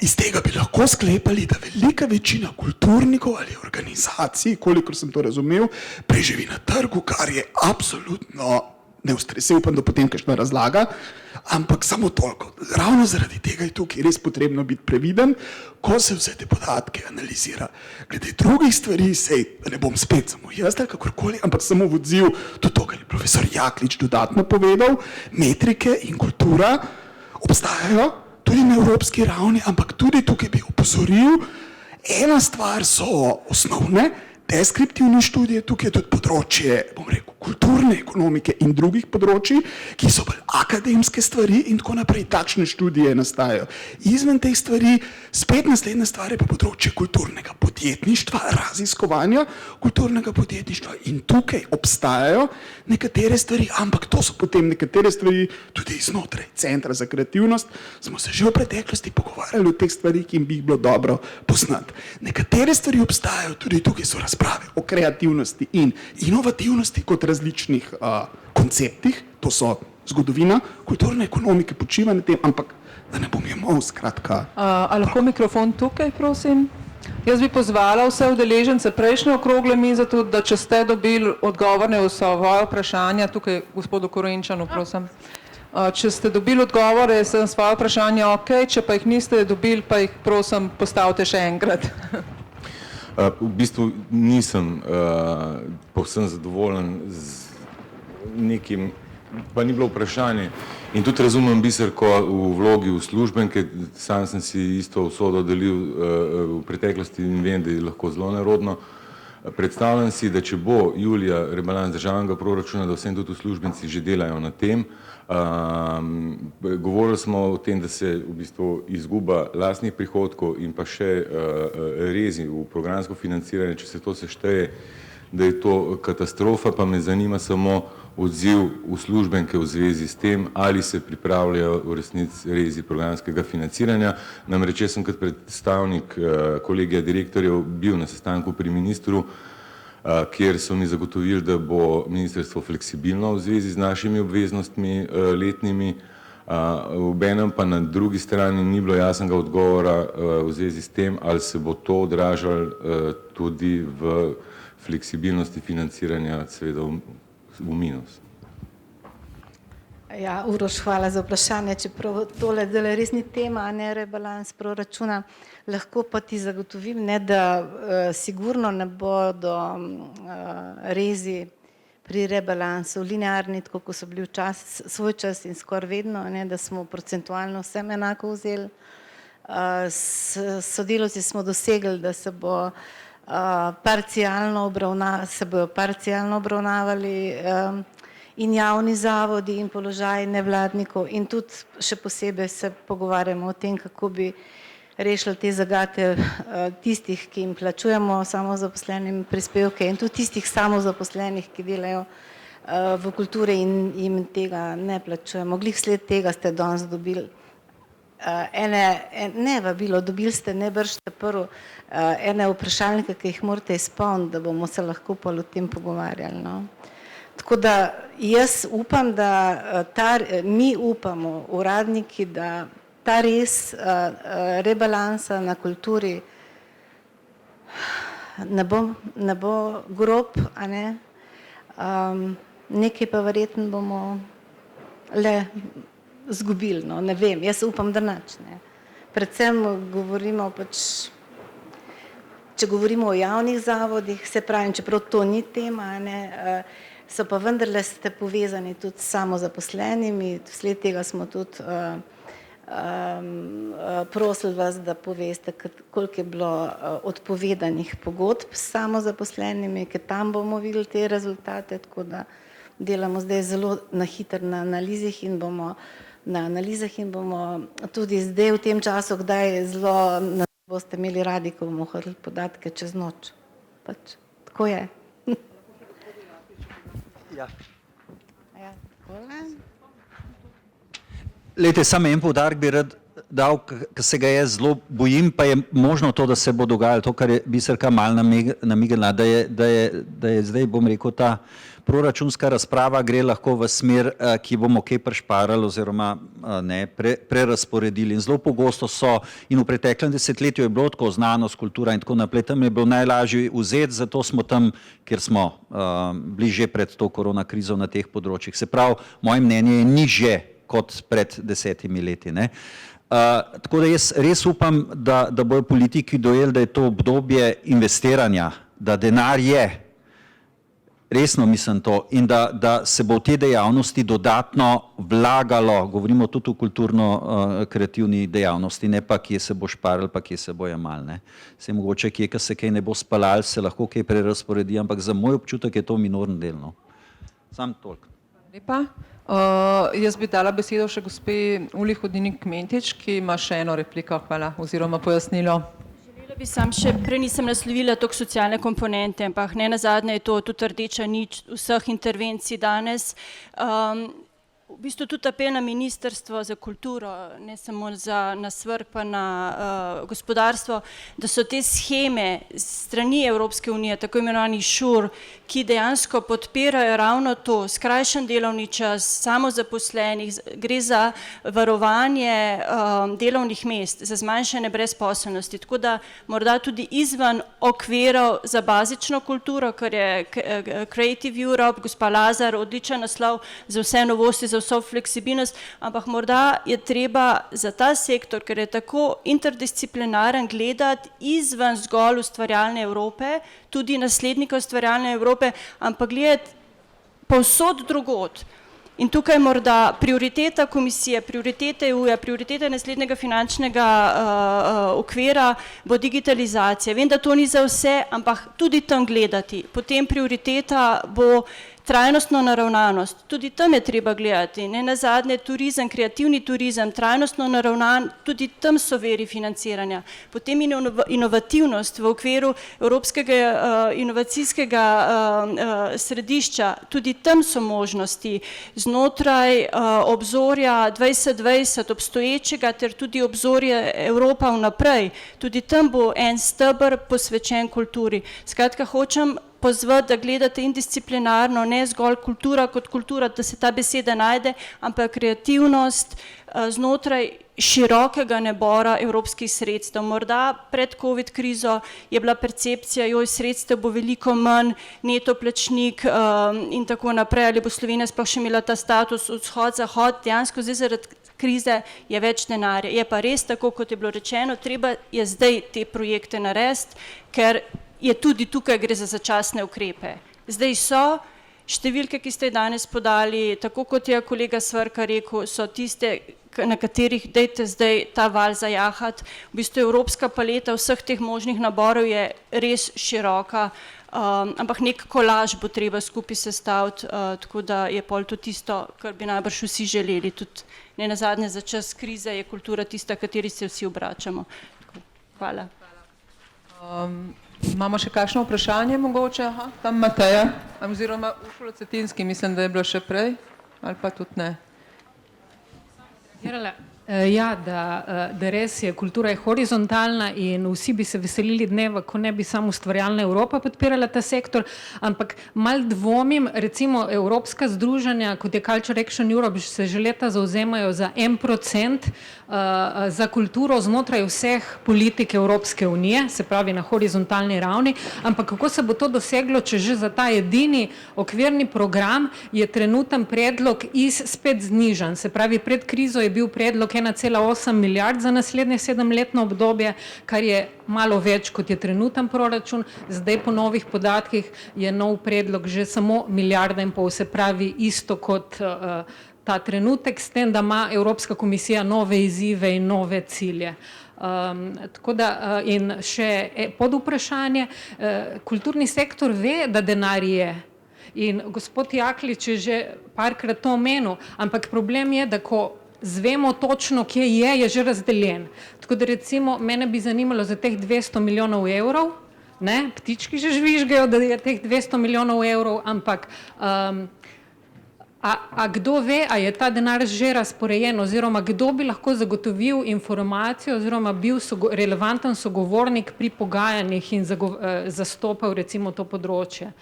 iz tega bi lahko sklepali, da velika večina kulturnikov ali organizacij, kolikor sem to razumel, preživi na trgu, kar je absolutno neustrezno, upam, da potem kakšna razlaga, ampak samo toliko. Ravno zaradi tega je tukaj res potrebno biti previden, ko se vse te podatke analizira. Glede drugih stvari, sej ne bom spet samo jaz ali kakorkoli, ampak samo v odziv do to, kar je profesor Jaklič dodatno povedal, metrike in kultura obstajajo tudi na evropski ravni, ampak tudi tukaj bi opozoril, ena stvar so osnovne, deskriptivne študije, tukaj je tudi področje, bom rekel, kulturne ekonomike in drugih področji, ki so bolj akademske stvari in tako naprej, takšne študije nastajajo. Izven teh stvari, spet naslednja stvar je pa področje kulturnega podjetništva, raziskovanja kulturnega podjetništva in tukaj obstajajo nekatere stvari, ampak to so potem nekatere stvari tudi iznotraj Centra za kreativnost, smo se že v preteklosti pogovarjali o teh stvarih, ki jim bi jih bilo dobro poznati. Nekatere stvari obstajajo, tudi tukaj so razprave o kreativnosti in inovativnosti kot različnih konceptih, to so zgodovina kulturne ekonomike, počiva na tem, ampak da ne bom jemal, skratka. A lahko mikrofon tukaj, prosim? Jaz bi pozvala vse udeležence prejšnje okrogle mize tudi, da če ste dobili odgovore v svoje vprašanja, tukaj gospodu Korenčanu, prosim. Če ste dobili odgovore, sem svoje vprašanja ok, če pa jih niste dobili, pa jih prosim postavite še enkrat. V bistvu nisem povsem zadovoljen z nekim, pa ni bilo vprašanje. In tudi razumem Biserko v vlogi uslužbenke, sam sem si isto usodo delil v preteklosti in vem, da je lahko zelo nerodno. Predstavljam si, da če bo julija rebalans državnega proračuna, da vsem tudi uslužbenci že delajo na tem. Govorili smo o tem, da se v bistvu izguba lastnih prihodkov in pa še rezi v programsko financiranje, če se to sešteje, da je to katastrofa, pa me zanima samo odziv uslužbenke v zvezi s tem, ali se pripravljajo v resnici rezi programskega financiranja. Namreč jaz sem kot predstavnik kolegija direktorjev bil na sestanku pri ministru, kjer so mi zagotovili, da bo ministrstvo fleksibilno v zvezi z našimi obveznostmi letnimi, obenem pa na drugi strani ni bilo jasnega odgovora v zvezi s tem, ali se bo to odražalo tudi v fleksibilnosti financiranja seveda v minus. Ja, Uroš, hvala za vprašanje, čeprav tole res ni tema, a ne rebalans proračuna, lahko pa ti zagotovim, ne, da sigurno ne bodo rezi pri rebalansu linearni, tako kot so bili svoj čas in skoraj vedno, ne, da smo procentualno vsem enako vzeli. S sodelavci smo dosegli, da se bojo parcialno obravnavali in javni zavodi in položaj nevladnikov in tudi še posebej se pogovarjamo o tem, kako bi rešili te zagate tistih, ki jim plačujemo samozaposlenim prispevke in tudi tistih samozaposlenih, ki delajo v kulturi in jim tega ne plačujemo. Glih sled tega ste danes dobili ne vabilo, dobili ste ne bršte prvo ene vprašalnike, ki jih morate izpolniti, da bomo se lahko pa o tem pogovarjali. No? Tako da jaz upam, da mi upamo, uradniki, da ta res rebalansa na kulturi ne bo grob, a ne? Nekaj pa verjetno bomo le zgubili, no, ne vem, jaz upam, da nič, ne. Predvsem govorimo pač, če govorimo o javnih zavodih, se pravi, čeprav to ni tema, ne, so pa vendarle ste povezani tudi s samozaposlenimi, vsled tega smo tudi prosili vas, da poveste, koliko je bilo odpovedanih pogodb s samozaposlenimi, ker tam bomo videli te rezultate, tako da delamo zdaj zelo na hitro na analizah in bomo tudi zdaj v tem času, kdaj zelo boste imeli radi, ko bomo hodili podatke čez noč. Pač, tako je. Ja. Ja, takole. Lejte, samo en poudarek bi rad dal, ker se ga jaz zelo bojim, pa je možno to, da se bo dogajalo, to, kar je Biserka malo namigala, da je zdaj, bom rekel, ta proračunska razprava gre lahko v smer, ki bomo kaj prišparali oziroma ne, prerasporedili. In zelo pogosto so, in v preteklem desetletju je bilo tako znanost, kultura in tako naprej, tam je bilo najlažje vzeti, zato smo tam, kjer smo bili že pred to korona krizo na teh področjih. Se pravi, moje mnenje je nižje kot pred 10 leti. Ne? Tako da jaz res upam, da bojo politiki dojeli, da je to obdobje investiranja, da denar je, resno mislim to, in da se bo v te dejavnosti dodatno vlagalo, govorimo tudi o kulturno-kreativni dejavnosti, ne pa kje se bo šparil, pa kje se bo jemal. Se mogoče kje, ko se kaj ne bo spalal, se lahko kaj prerasporedi, ampak za moj občutek je to minorni del. No. Sam toliko. Lepa. Jaz bi dala besedo še gospe Uli Hodinik Mentič, ki ima še eno repliko, hvala, oziroma pojasnilo. Želela bi sam še, prej nisem naslovila toliko socialne komponente, ampak ne nazadnje je to tudi rdeča nič vseh intervencij danes. V bistvu tudi apel na Ministrstvo za kulturo, ne samo na SVRK pa na gospodarstvo, da so te sheme strani Evropske unije, tako imenovani ŠUR, ki dejansko podpirajo ravno to, skrajšan delovni čas, samozaposlenih, gre za varovanje delovnih mest, za zmanjšanje brezposelnosti, tako da morda tudi izven okvirov za bazično kulturo, kar je Creative Europe, gospa Lazar, odličen naslov za vse novosti, za vso fleksibilnost, ampak morda je treba za ta sektor, ker je tako interdisciplinaren, gledati izven zgolj ustvarjalne Evrope, tudi naslednika ustvarjalne Evrope, ampak gledati povsod drugod. In tukaj morda prioriteta komisije, prioritete EU-ja, prioritete naslednjega finančnega okvira bo digitalizacija. Vem, da to ni za vse, ampak tudi tam gledati. Potem prioriteta bo trajnostno naravnanost, tudi tam je treba gledati, ne nazadnje turizem, kreativni turizem, trajnostno naravnan, tudi tam so veri financiranja. Potem inovativnost v okviru Evropskega inovacijskega središča, tudi tam so možnosti znotraj obzorja 2020 obstoječega ter tudi obzorje Evropa vnaprej, tudi tam bo en steber posvečen kulturi. Skratka, hočem pozvati, da gledate indisciplinarno, ne zgolj kultura kot kultura, da se ta beseda najde, ampak kreativnost znotraj širokega nabora evropskih sredstev. Morda pred COVID krizo je bila percepcija, joj, sredstev bo veliko manj, neto plačnik in tako naprej, ali bo Slovenija sploh še imela ta status vzhod-zahod, dejansko zdaj zaradi krize je več denarja. Je pa res tako, kot je bilo rečeno, treba je zdaj te projekte narediti, ker je tudi tukaj gre za začasne ukrepe. Zdaj so številke, ki ste danes podali, tako kot je kolega Svrka rekel, so tiste, na katerih dajte zdaj ta val zajahati. V bistvu evropska paleta vseh teh možnih naborov je res široka, ampak nek kolaž bo treba skupaj sestaviti, tako da je pol to tisto, kar bi najbrž vsi želeli. Tudi ne nazadnje za čas krize je kultura tista, kateri se vsi obračamo. Hvala. Imamo še kakšno vprašanje mogoče? Aha, tam Mateja, oziroma Uršula Cetinski, mislim, da je bilo še prej, ali pa tudi ne. Ja, da res je, kultura je horizontalna in vsi bi se veselili dneva, ko ne bi samo ustvarjalna Evropa podpirala ta sektor, ampak malo dvomim, recimo evropska združenja, kot je Culture Action Europe, se že leta zauzemajo za 1% za kulturo znotraj vseh politik Evropske unije, se pravi na horizontalni ravni, ampak kako se bo to doseglo, če že za ta edini okvirni program je trenuten predlog spet znižan, se pravi pred krizo je bil predlog 1,8 milijard za naslednje 7-letno obdobje, kar je malo več kot je trenuten proračun, zdaj po novih podatkih je nov predlog že samo 1,5 milijarde, se pravi isto kot ta trenutek, s tem, da ima Evropska komisija nove izzive in nove cilje. Tako da in še pod vprašanje, kulturni sektor ve, da denar je. In gospod Jaklič je že parkrat to omenil, ampak problem je, da ko zvemo točno, kje je že razdeljen. Tako da recimo, mene bi zanimalo za teh 200 milijonov evrov, ne, ptički že žvižgajo, da je teh 200 milijonov evrov, ampak a kdo ve, a je ta denar že razporejen, oziroma kdo bi lahko zagotovil informacijo, oziroma bil relevanten sogovornik pri pogajanjih in zastopal recimo to področje.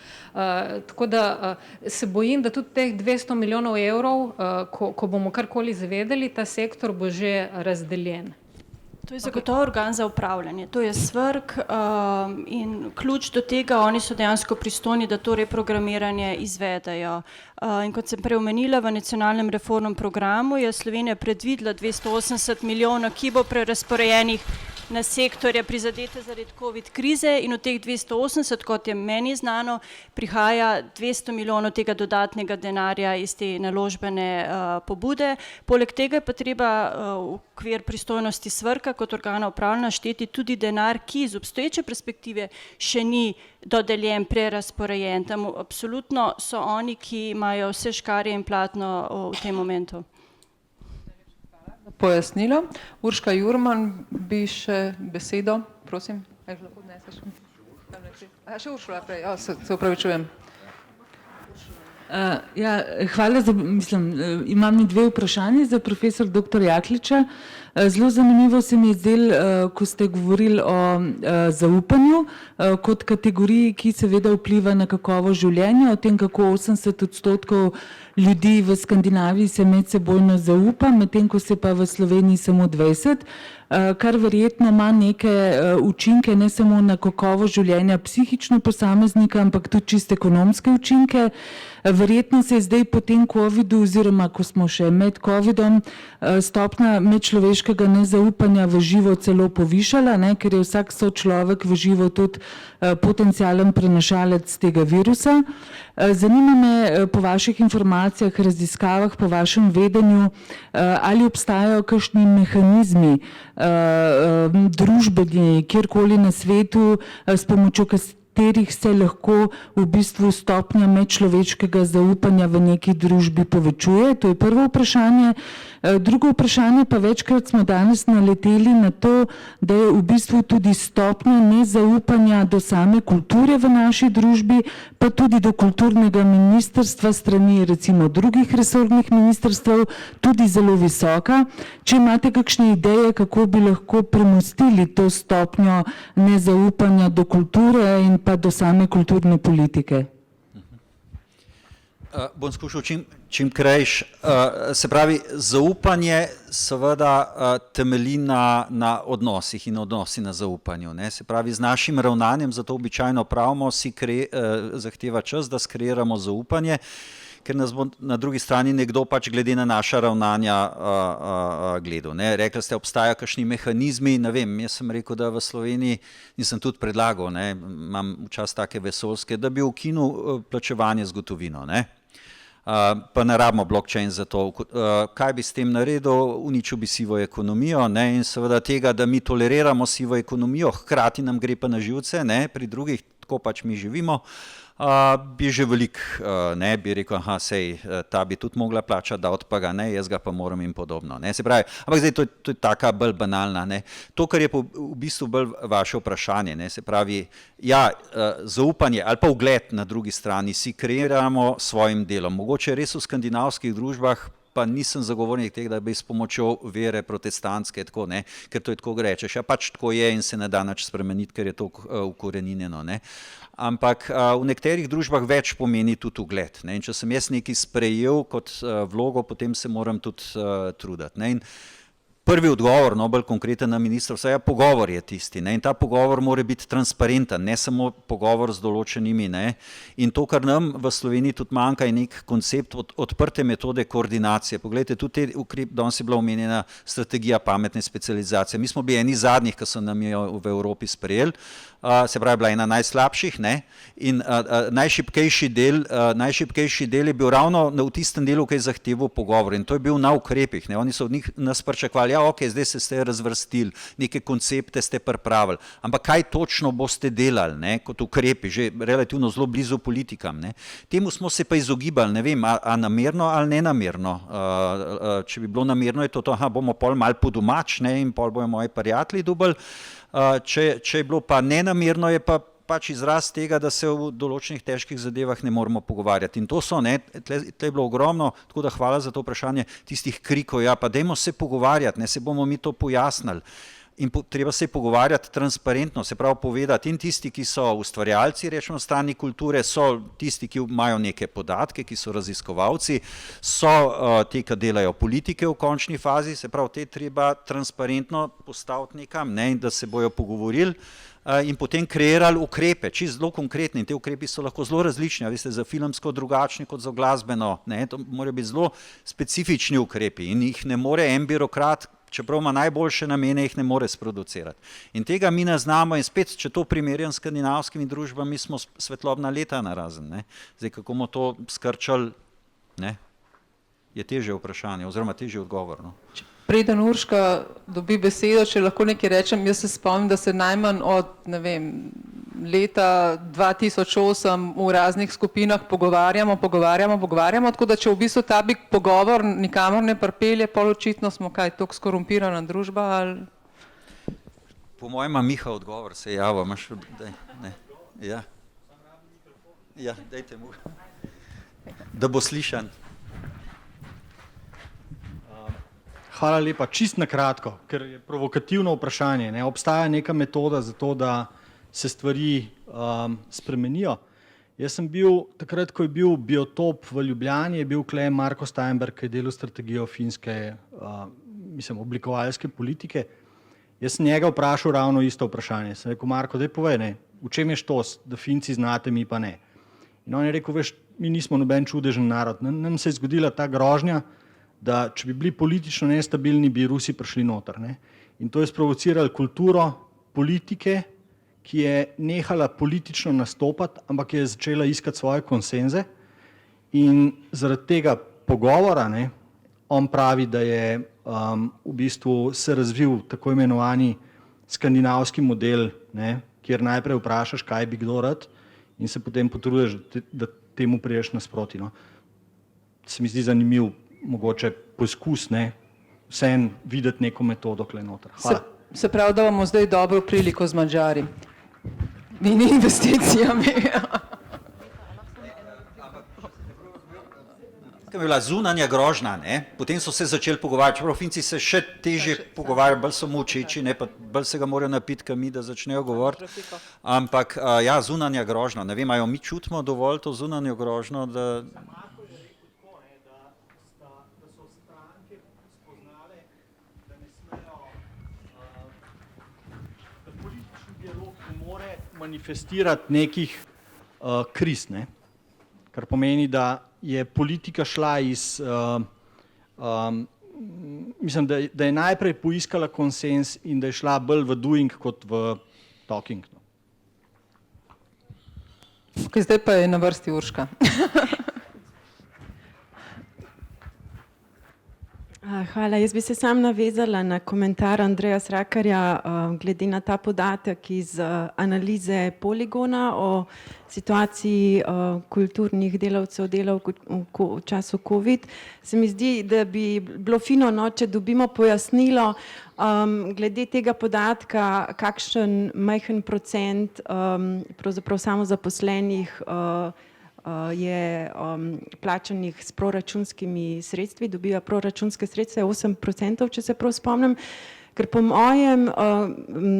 Tako da se bojim, da tudi teh 200 milijonov evrov, ko bomo karkoli zavedali, ta sektor bo že razdeljen. To je zagotovo organ za upravljanje, to je SVRK in ključ do tega, oni so dejansko pristojni, da to reprogramiranje izvedajo. In kot sem prej omenila, v nacionalnem reformnem programu je Slovenija predvidela 280 milijonov, ki bo prerazporejenih na sektorje prizadete zaradi COVID krize in od teh 280, kot je meni znano, prihaja 200 milijonov tega dodatnega denarja iz te naložbene pobude. Poleg tega je pa treba v okvir pristojnosti SVRK zavoda kot organa upravljanja šteti tudi denar, ki iz obstoječe perspektive še ni dodeljen, prerazporejen. Tam absolutno so oni, ki imajo vse škarje in platno v tem momentu. Pojasnilo. Urška Jurman bi še besedo, prosim. Še Uršula prej, se upravičujem. Hvala imam dve vprašanje za profesor dr. Jakliča. Zelo zanimivo se mi je zdelo, ko ste govorili o zaupanju kot kategoriji, ki seveda vpliva na kakovost življenja, o tem, kako 80% ljudi v Skandinaviji se medsebojno zaupa, medtem ko se pa v Sloveniji samo 20%, kar verjetno ima neke učinke ne samo na kakovost življenja psihično posameznika, ampak tudi čisto ekonomske učinke. Verjetno se je zdaj po tem covidu oziroma ko smo še med covidom stopnja medčloveškega nezaupanja v živo celo povišala, ker je vsak sočlovek v živo tudi potencialen prenašalec tega virusa. Zanima me po vaših informacijah, raziskavah, po vašem vedenju, ali obstajajo kakšni mehanizmi družbeni, kjerkoli na svetu, s pomočjo katerih se lahko v bistvu stopnja medčloveškega zaupanja v neki družbi povečuje. To je prvo vprašanje. Drugo vprašanje pa večkrat smo danes naleteli na to, da je v bistvu tudi stopnja nezaupanja do same kulture v naši družbi, pa tudi do kulturnega ministrstva strani recimo drugih resornih ministrstv tudi zelo visoka. Če imate kakšne ideje, kako bi lahko premostili to stopnjo nezaupanja do kulture in pa do same kulturne politike? Bom skušal čim krajš. Se pravi, zaupanje seveda temelji na odnosih in odnosi na zaupanju. Se pravi, z našim ravnanjem, zato običajno pravimo, si zahteva čas, da skreiramo zaupanje, ker nas bo na drugi strani nekdo pač glede na naša ravnanja gledal. Rekli ste, obstajajo kakšni mehanizmi, ne vem, jaz sem rekel, da v Sloveniji, nisem tudi predlagal, imam včasih take vesoljske, da bi ukinil plačevanje z gotovino, pa ne rabimo blockchain za to. Kaj bi s tem naredil? Uničil bi sivo ekonomijo in seveda tega, da mi toleriramo sivo ekonomijo, hkrati nam gre pa na živce, pri drugih, tako pač mi živimo, bi že veliko, bi rekel, sej, ta bi tudi mogla plačati, da odpaga, jaz ga pa moram in podobno. Se pravi, ampak zdaj to je taka bolj banalna. To, kar je v bistvu bolj vaše vprašanje, se pravi, zaupanje ali pa ugled na drugi strani si kreiramo s svojim delom. Mogoče res v skandinavskih družbah, pa nisem zagovornik tega, da bi s pomočjo vere protestantske, tako, ker to je tako rečeš, pač tako je in se ne da nič spremeniti, ker je to ukoreninjeno. Ampak v nekaterih družbah več pomeni tudi ugled. In če sem jaz nekaj sprejel kot vlogo, potem se moram tudi truditi. In prvi odgovor, bolj konkreten na ministrstvo, pogovor je tisti. In ta pogovor mora biti transparenten, ne samo pogovor z določenimi. In to, kar nam v Sloveniji tudi manjka, je nek koncept odprte metode koordinacije. Poglejte, tudi te ukrep, danes je bila omenjena strategija pametne specializacije. Mi smo bili eni zadnjih, ki so nam jo v Evropi sprejeli. Se pravi, bila ena najslabših, in najšibkejši del je bil ravno v tistem delu, ki je zahteval pogovor, in to je bil na ukrepih. Oni so od nas pričakovali, ok, zdaj ste razvrstili, neke koncepte ste pripravili, ampak kaj točno boste delali, kot ukrepi, že relativno zelo blizu politikam. Temu smo se pa izogibali, ne vem, a namerno ali nenamerno. Če bi bilo namerno, je to, bomo pol malo po domač, in pol bojo moji prijatelji dobili. Če je bilo pa nenamerno, je pa pač izraz tega, da se v določenih težkih zadevah ne moramo pogovarjati. In to so, tle je bilo ogromno, tako da hvala za to vprašanje, tistih krikov, pa dajmo se pogovarjati, se bomo mi to pojasnili. In treba se pogovarjati transparentno, se pravi povedati, in tisti, ki so ustvarjalci, rečemo, strani kulture, so tisti, ki imajo neke podatke, ki so raziskovalci, so ti, ki delajo politike v končni fazi, se pravi, te treba transparentno postaviti nekam, in da se bojo pogovorili in potem kreirali ukrepe, čisto zelo konkretni. In te ukrepi so lahko zelo različni, veste, za filmsko drugačni kot za glasbeno, to morajo biti zelo specifični ukrepi in jih ne more en birokrat, čeprav ima najboljše namene, jih ne more sproducirati. In tega mi ne znamo in spet, če to primerjam s skandinavskimi družbami, smo svetlobna leta narazen. Zdaj, kako bomo to skrčali, je težje vprašanje oziroma težji odgovor. Preden Urška dobi besedo, če lahko nekaj rečem, jaz se spomnim, da se najmanj od, ne vem, leta 2008 v raznih skupinah pogovarjamo, tako da če v bistvu ta big pogovor nikamor ne pripelje, pol očitno smo kaj, toliko skorumpirana družba ali... Po mojem ima Miha odgovor, se java, imaš, daj, ne, ja. Ja, dajte mu, da bo slišan. Hvala lepa, čist na kratko, ker je provokativno vprašanje. Ne? Obstaja neka metoda za to, da se stvari spremenijo. Jaz sem bil, takrat, ko je bil Biotop v Ljubljani, je bil tukaj Marko Steinberg, ki je delal strategijo finske, oblikovalske politike. Jaz sem njega vprašal ravno isto vprašanje. Sem rekel, Marko, daj povej, ne, v čem je štos, da Finci znate, mi pa ne. In on je rekel, veš, mi nismo noben čudežen narod. Nam se je zgodila ta grožnja, da če bi bili politično nestabilni, bi Rusi prišli noter. Ne? In to je sprovociralo kulturo politike, ki je nehala politično nastopati, ampak je začela iskati svoje konsenze. In zaradi tega pogovora, ne, on pravi, da je v bistvu se razvil tako imenovani skandinavski model, ne, kjer najprej vprašaš, kaj bi kdo rad, in se potem potrudiš, da temu priješ nasproti. No. Se mi zdi zanimiv mogoče poskus, ne, vseeno videti neko metodo tukaj noter. Hvala. Se pravi, da bomo zdaj dobro priliko z Madžari. In investicijami. Kaj je bila zunanja grožnja, ne? Potem so se začeli pogovarjati, čeprav Finci se še težje pogovarjajo, bolj so molčeči, ne, pa bolj se ga morajo napiti, kot mi, da začnejo govoriti. Ampak ja, zunanja grožnja, ne vem, ali mi čutimo dovolj to zunanjo grožnjo, da... manifestirati nekih kriz, ne? Kar pomeni, da je politika šla iz, mislim, da je najprej poiskala konsens in da je šla bolj v doing kot v talking. No. Okay, zdaj pa je na vrsti Urška. Hvala. Jaz bi se sam navezala na komentar Andreja Srakarja glede na ta podatek iz analize Poligona o situaciji kulturnih delavcev v času COVID. Se mi zdi, da bi bilo fino, no, če dobimo pojasnilo glede tega podatka, kakšen majhen procent pravzaprav samozaposlenih je plačanih s proračunskimi sredstvi, dobiva proračunske sredstva, 8%, če se prav spomnim, ker po mojem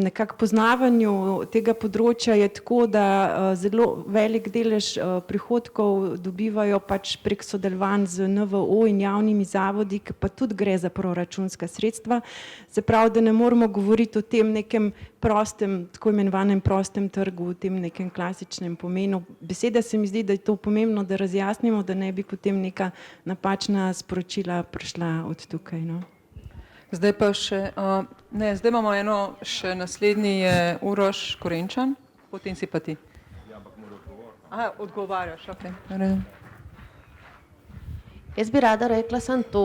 nekako poznavanju tega področja je tako, da zelo velik delež prihodkov dobivajo pač prek sodelovanj z NVO in javnimi zavodi, ki pa tudi gre za proračunska sredstva. Se pravi, da ne moramo govoriti o tem nekem prostem, tako imenovanem prostem trgu, v tem nekem klasičnem pomenu. Beseda se mi zdi, da je to pomembno, da razjasnimo, da ne bi potem neka napačna sporočila prišla od tukaj. No? Zdaj pa še, zdaj imamo eno, še naslednji je Uroš Korenčan, potem si pa ti. Ja, ampak mora odgovoriti. Aha, odgovarjaš, ok. Jaz bi rada rekla samo to,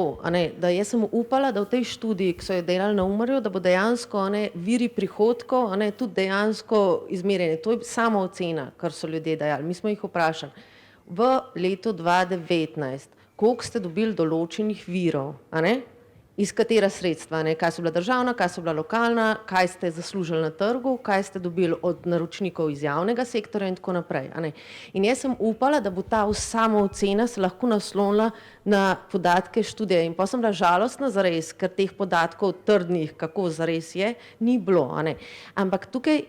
da jaz sem upala, da v tej študiji, ki so jo delali na Umarju, da bo dejansko viri prihodkov tudi dejansko izmerjeni. To je samo ocena, kar so ljudje dajali. Mi smo jih vprašali. V letu 2019, koliko ste dobili določenih virov, iz katera sredstva, kaj so bila državna, kaj so bila lokalna, kaj ste zaslužili na trgu, kaj ste dobili od naročnikov iz javnega sektorja in tako naprej. In jaz sem upala, da bo ta samoocena se lahko naslonila na podatke študije. In pa sem bila žalostna zares, ker teh podatkov trdnih, kako zares je, ni bilo. Ampak tukaj,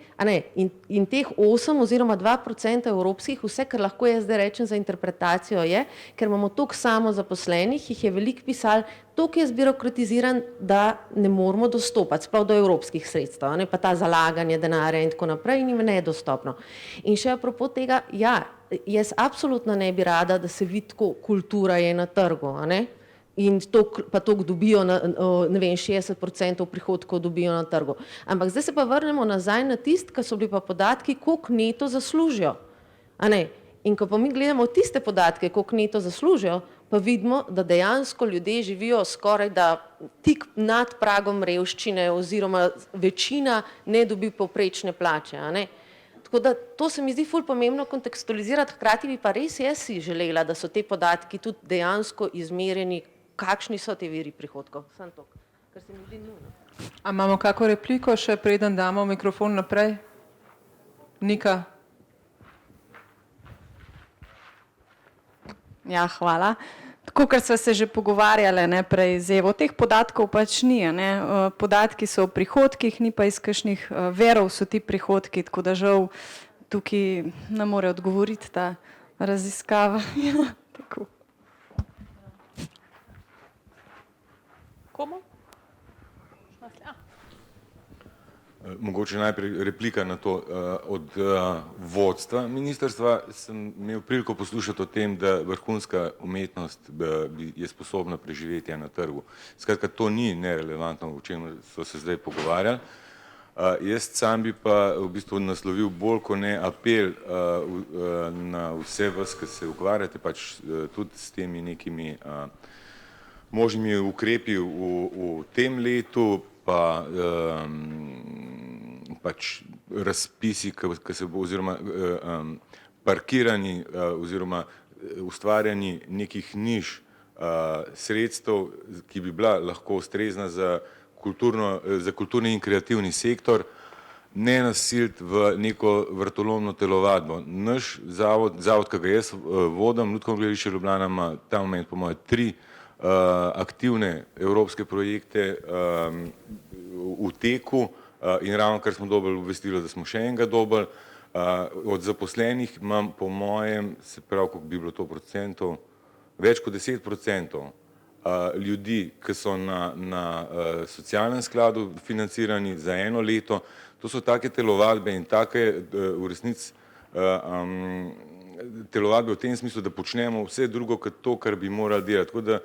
in teh 8 oziroma 2% evropskih, vse, kar lahko jaz zdaj rečem za interpretacijo je, ker imamo toliko samozaposlenih, jih je veliko pisali, toliko je zbirokratiziran, da ne moramo dostopati, sploh do evropskih sredstev, pa ta zalaganje denarja in tako naprej, in jim je nedostopno. In še apropos tega, ja, jaz absolutno ne bi rada, da se vidi, tako kultura je na trgu, in pa toliko dobijo, ne vem, 60% prihodkov dobijo na trgu. Ampak zdaj se pa vrnemo nazaj na tist, ki so bili pa podatki, koliko neto zaslužijo. In ko pa mi gledamo tiste podatke, koliko neto zaslužijo, pa vidimo, da dejansko ljudje živijo skoraj da tik nad pragom revščine oziroma večina ne dobi povprečne plače, a ne. Tako da to se mi zdi ful pomembno kontekstualizirati, hkrati bi pa res jaz si želela, da so te podatki tudi dejansko izmerjeni, kakšni so te viri prihodkov. Samo to, kar se mi zdi nujno. A imamo kako repliko, še preden damo mikrofon naprej? Nika? Ja, hvala. Tako, ker sva se že pogovarjali prej z Evo, teh podatkov pač ni. Podatki so o prihodkih, ni pa iz kakšnih verov so ti prihodki, tako da žal tukaj ne more odgovoriti ta raziskava. Tako. Komu? Mogoče najprej replika na to. Od vodstva ministrstva sem imel priliko poslušati o tem, da vrhunska umetnost je sposobna preživetja na trgu. Skratka, to ni nerelevantno, o čem so se zdaj pogovarjali. Jaz sam bi pa v bistvu naslovil bolj kot ne apel na vse vas, ki se ukvarjate pač tudi s temi nekimi možnimi ukrepi v tem letu, pa pač razpisi, oziroma parkirani oziroma ustvarjani nekih niš sredstev, ki bi bila lahko ustrezna za kulturni in kreativni sektor, ne nasiliti v neko vrtolomno telovadbo. Naš zavod, ki ga jaz vodim, Lutkovno gledališče Ljubljana, ima ta moment po moje 3 aktivne evropske projekte v teku in ravno kar smo dobili obvestilo, da smo še enega dobili. Od zaposlenih imam po mojem, se pravi, koliko bi bilo to procentov, več kot 10% ljudi, ki so na socialnem skladu financirani za 1 leto. To so take telovadbe in take v resnici telovadbe v tem smislu, da počnemo vse drugo kot to, kar bi morali delati. Tako da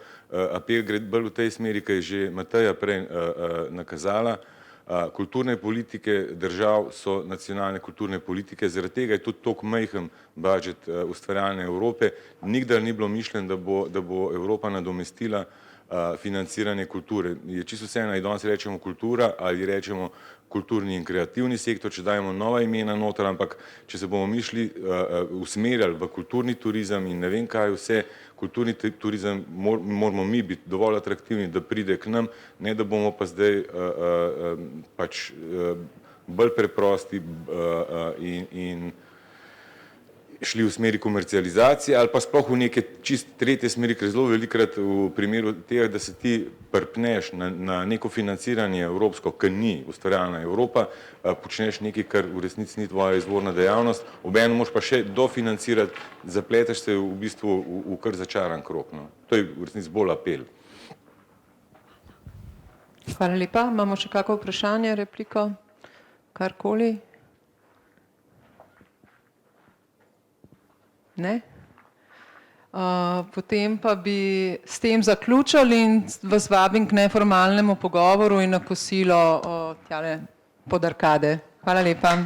apel gre bolj v tej smeri, ki je že Mateja prej nakazala. Kulturne politike držav so nacionalne kulturne politike, zaradi tega je tudi toliko majhen budžet ustvarjalne Evrope. Nikdar ni bilo mišljeno, da bo Evropa nadomestila financiranje kulture. Je čisto vseeno, ali danes rečemo kultura ali rečemo kulturni in kreativni sektor, če dajemo nova imena noter, ampak če se bomo mišli usmerjali v kulturni turizem in ne vem kaj vse, kulturni turizem moramo mi biti dovolj atraktivni, da pride k nam, ne da bomo pa zdaj pač bolj preprosti in šli v smeri komercializacije ali pa sploh v neke čist tretje smeri, ker zelo velikrat v primeru tega, da se ti prpneš na neko financiranje evropsko, ki ni ustvarjalna Evropa, počneš nekaj, kar v resnici ni tvoja izvorna dejavnost, obenem moraš pa še dofinancirati, zapleteš se v bistvu v kar začaran krog. To je v resnici bolj apel. Hvala lepa. Imamo še kako vprašanje, repliko? Karkoli? Ne? Potem pa bi s tem zaključili in vas vabim k neformalnemu pogovoru in na kosilo tjale pod arkade. Hvala lepa.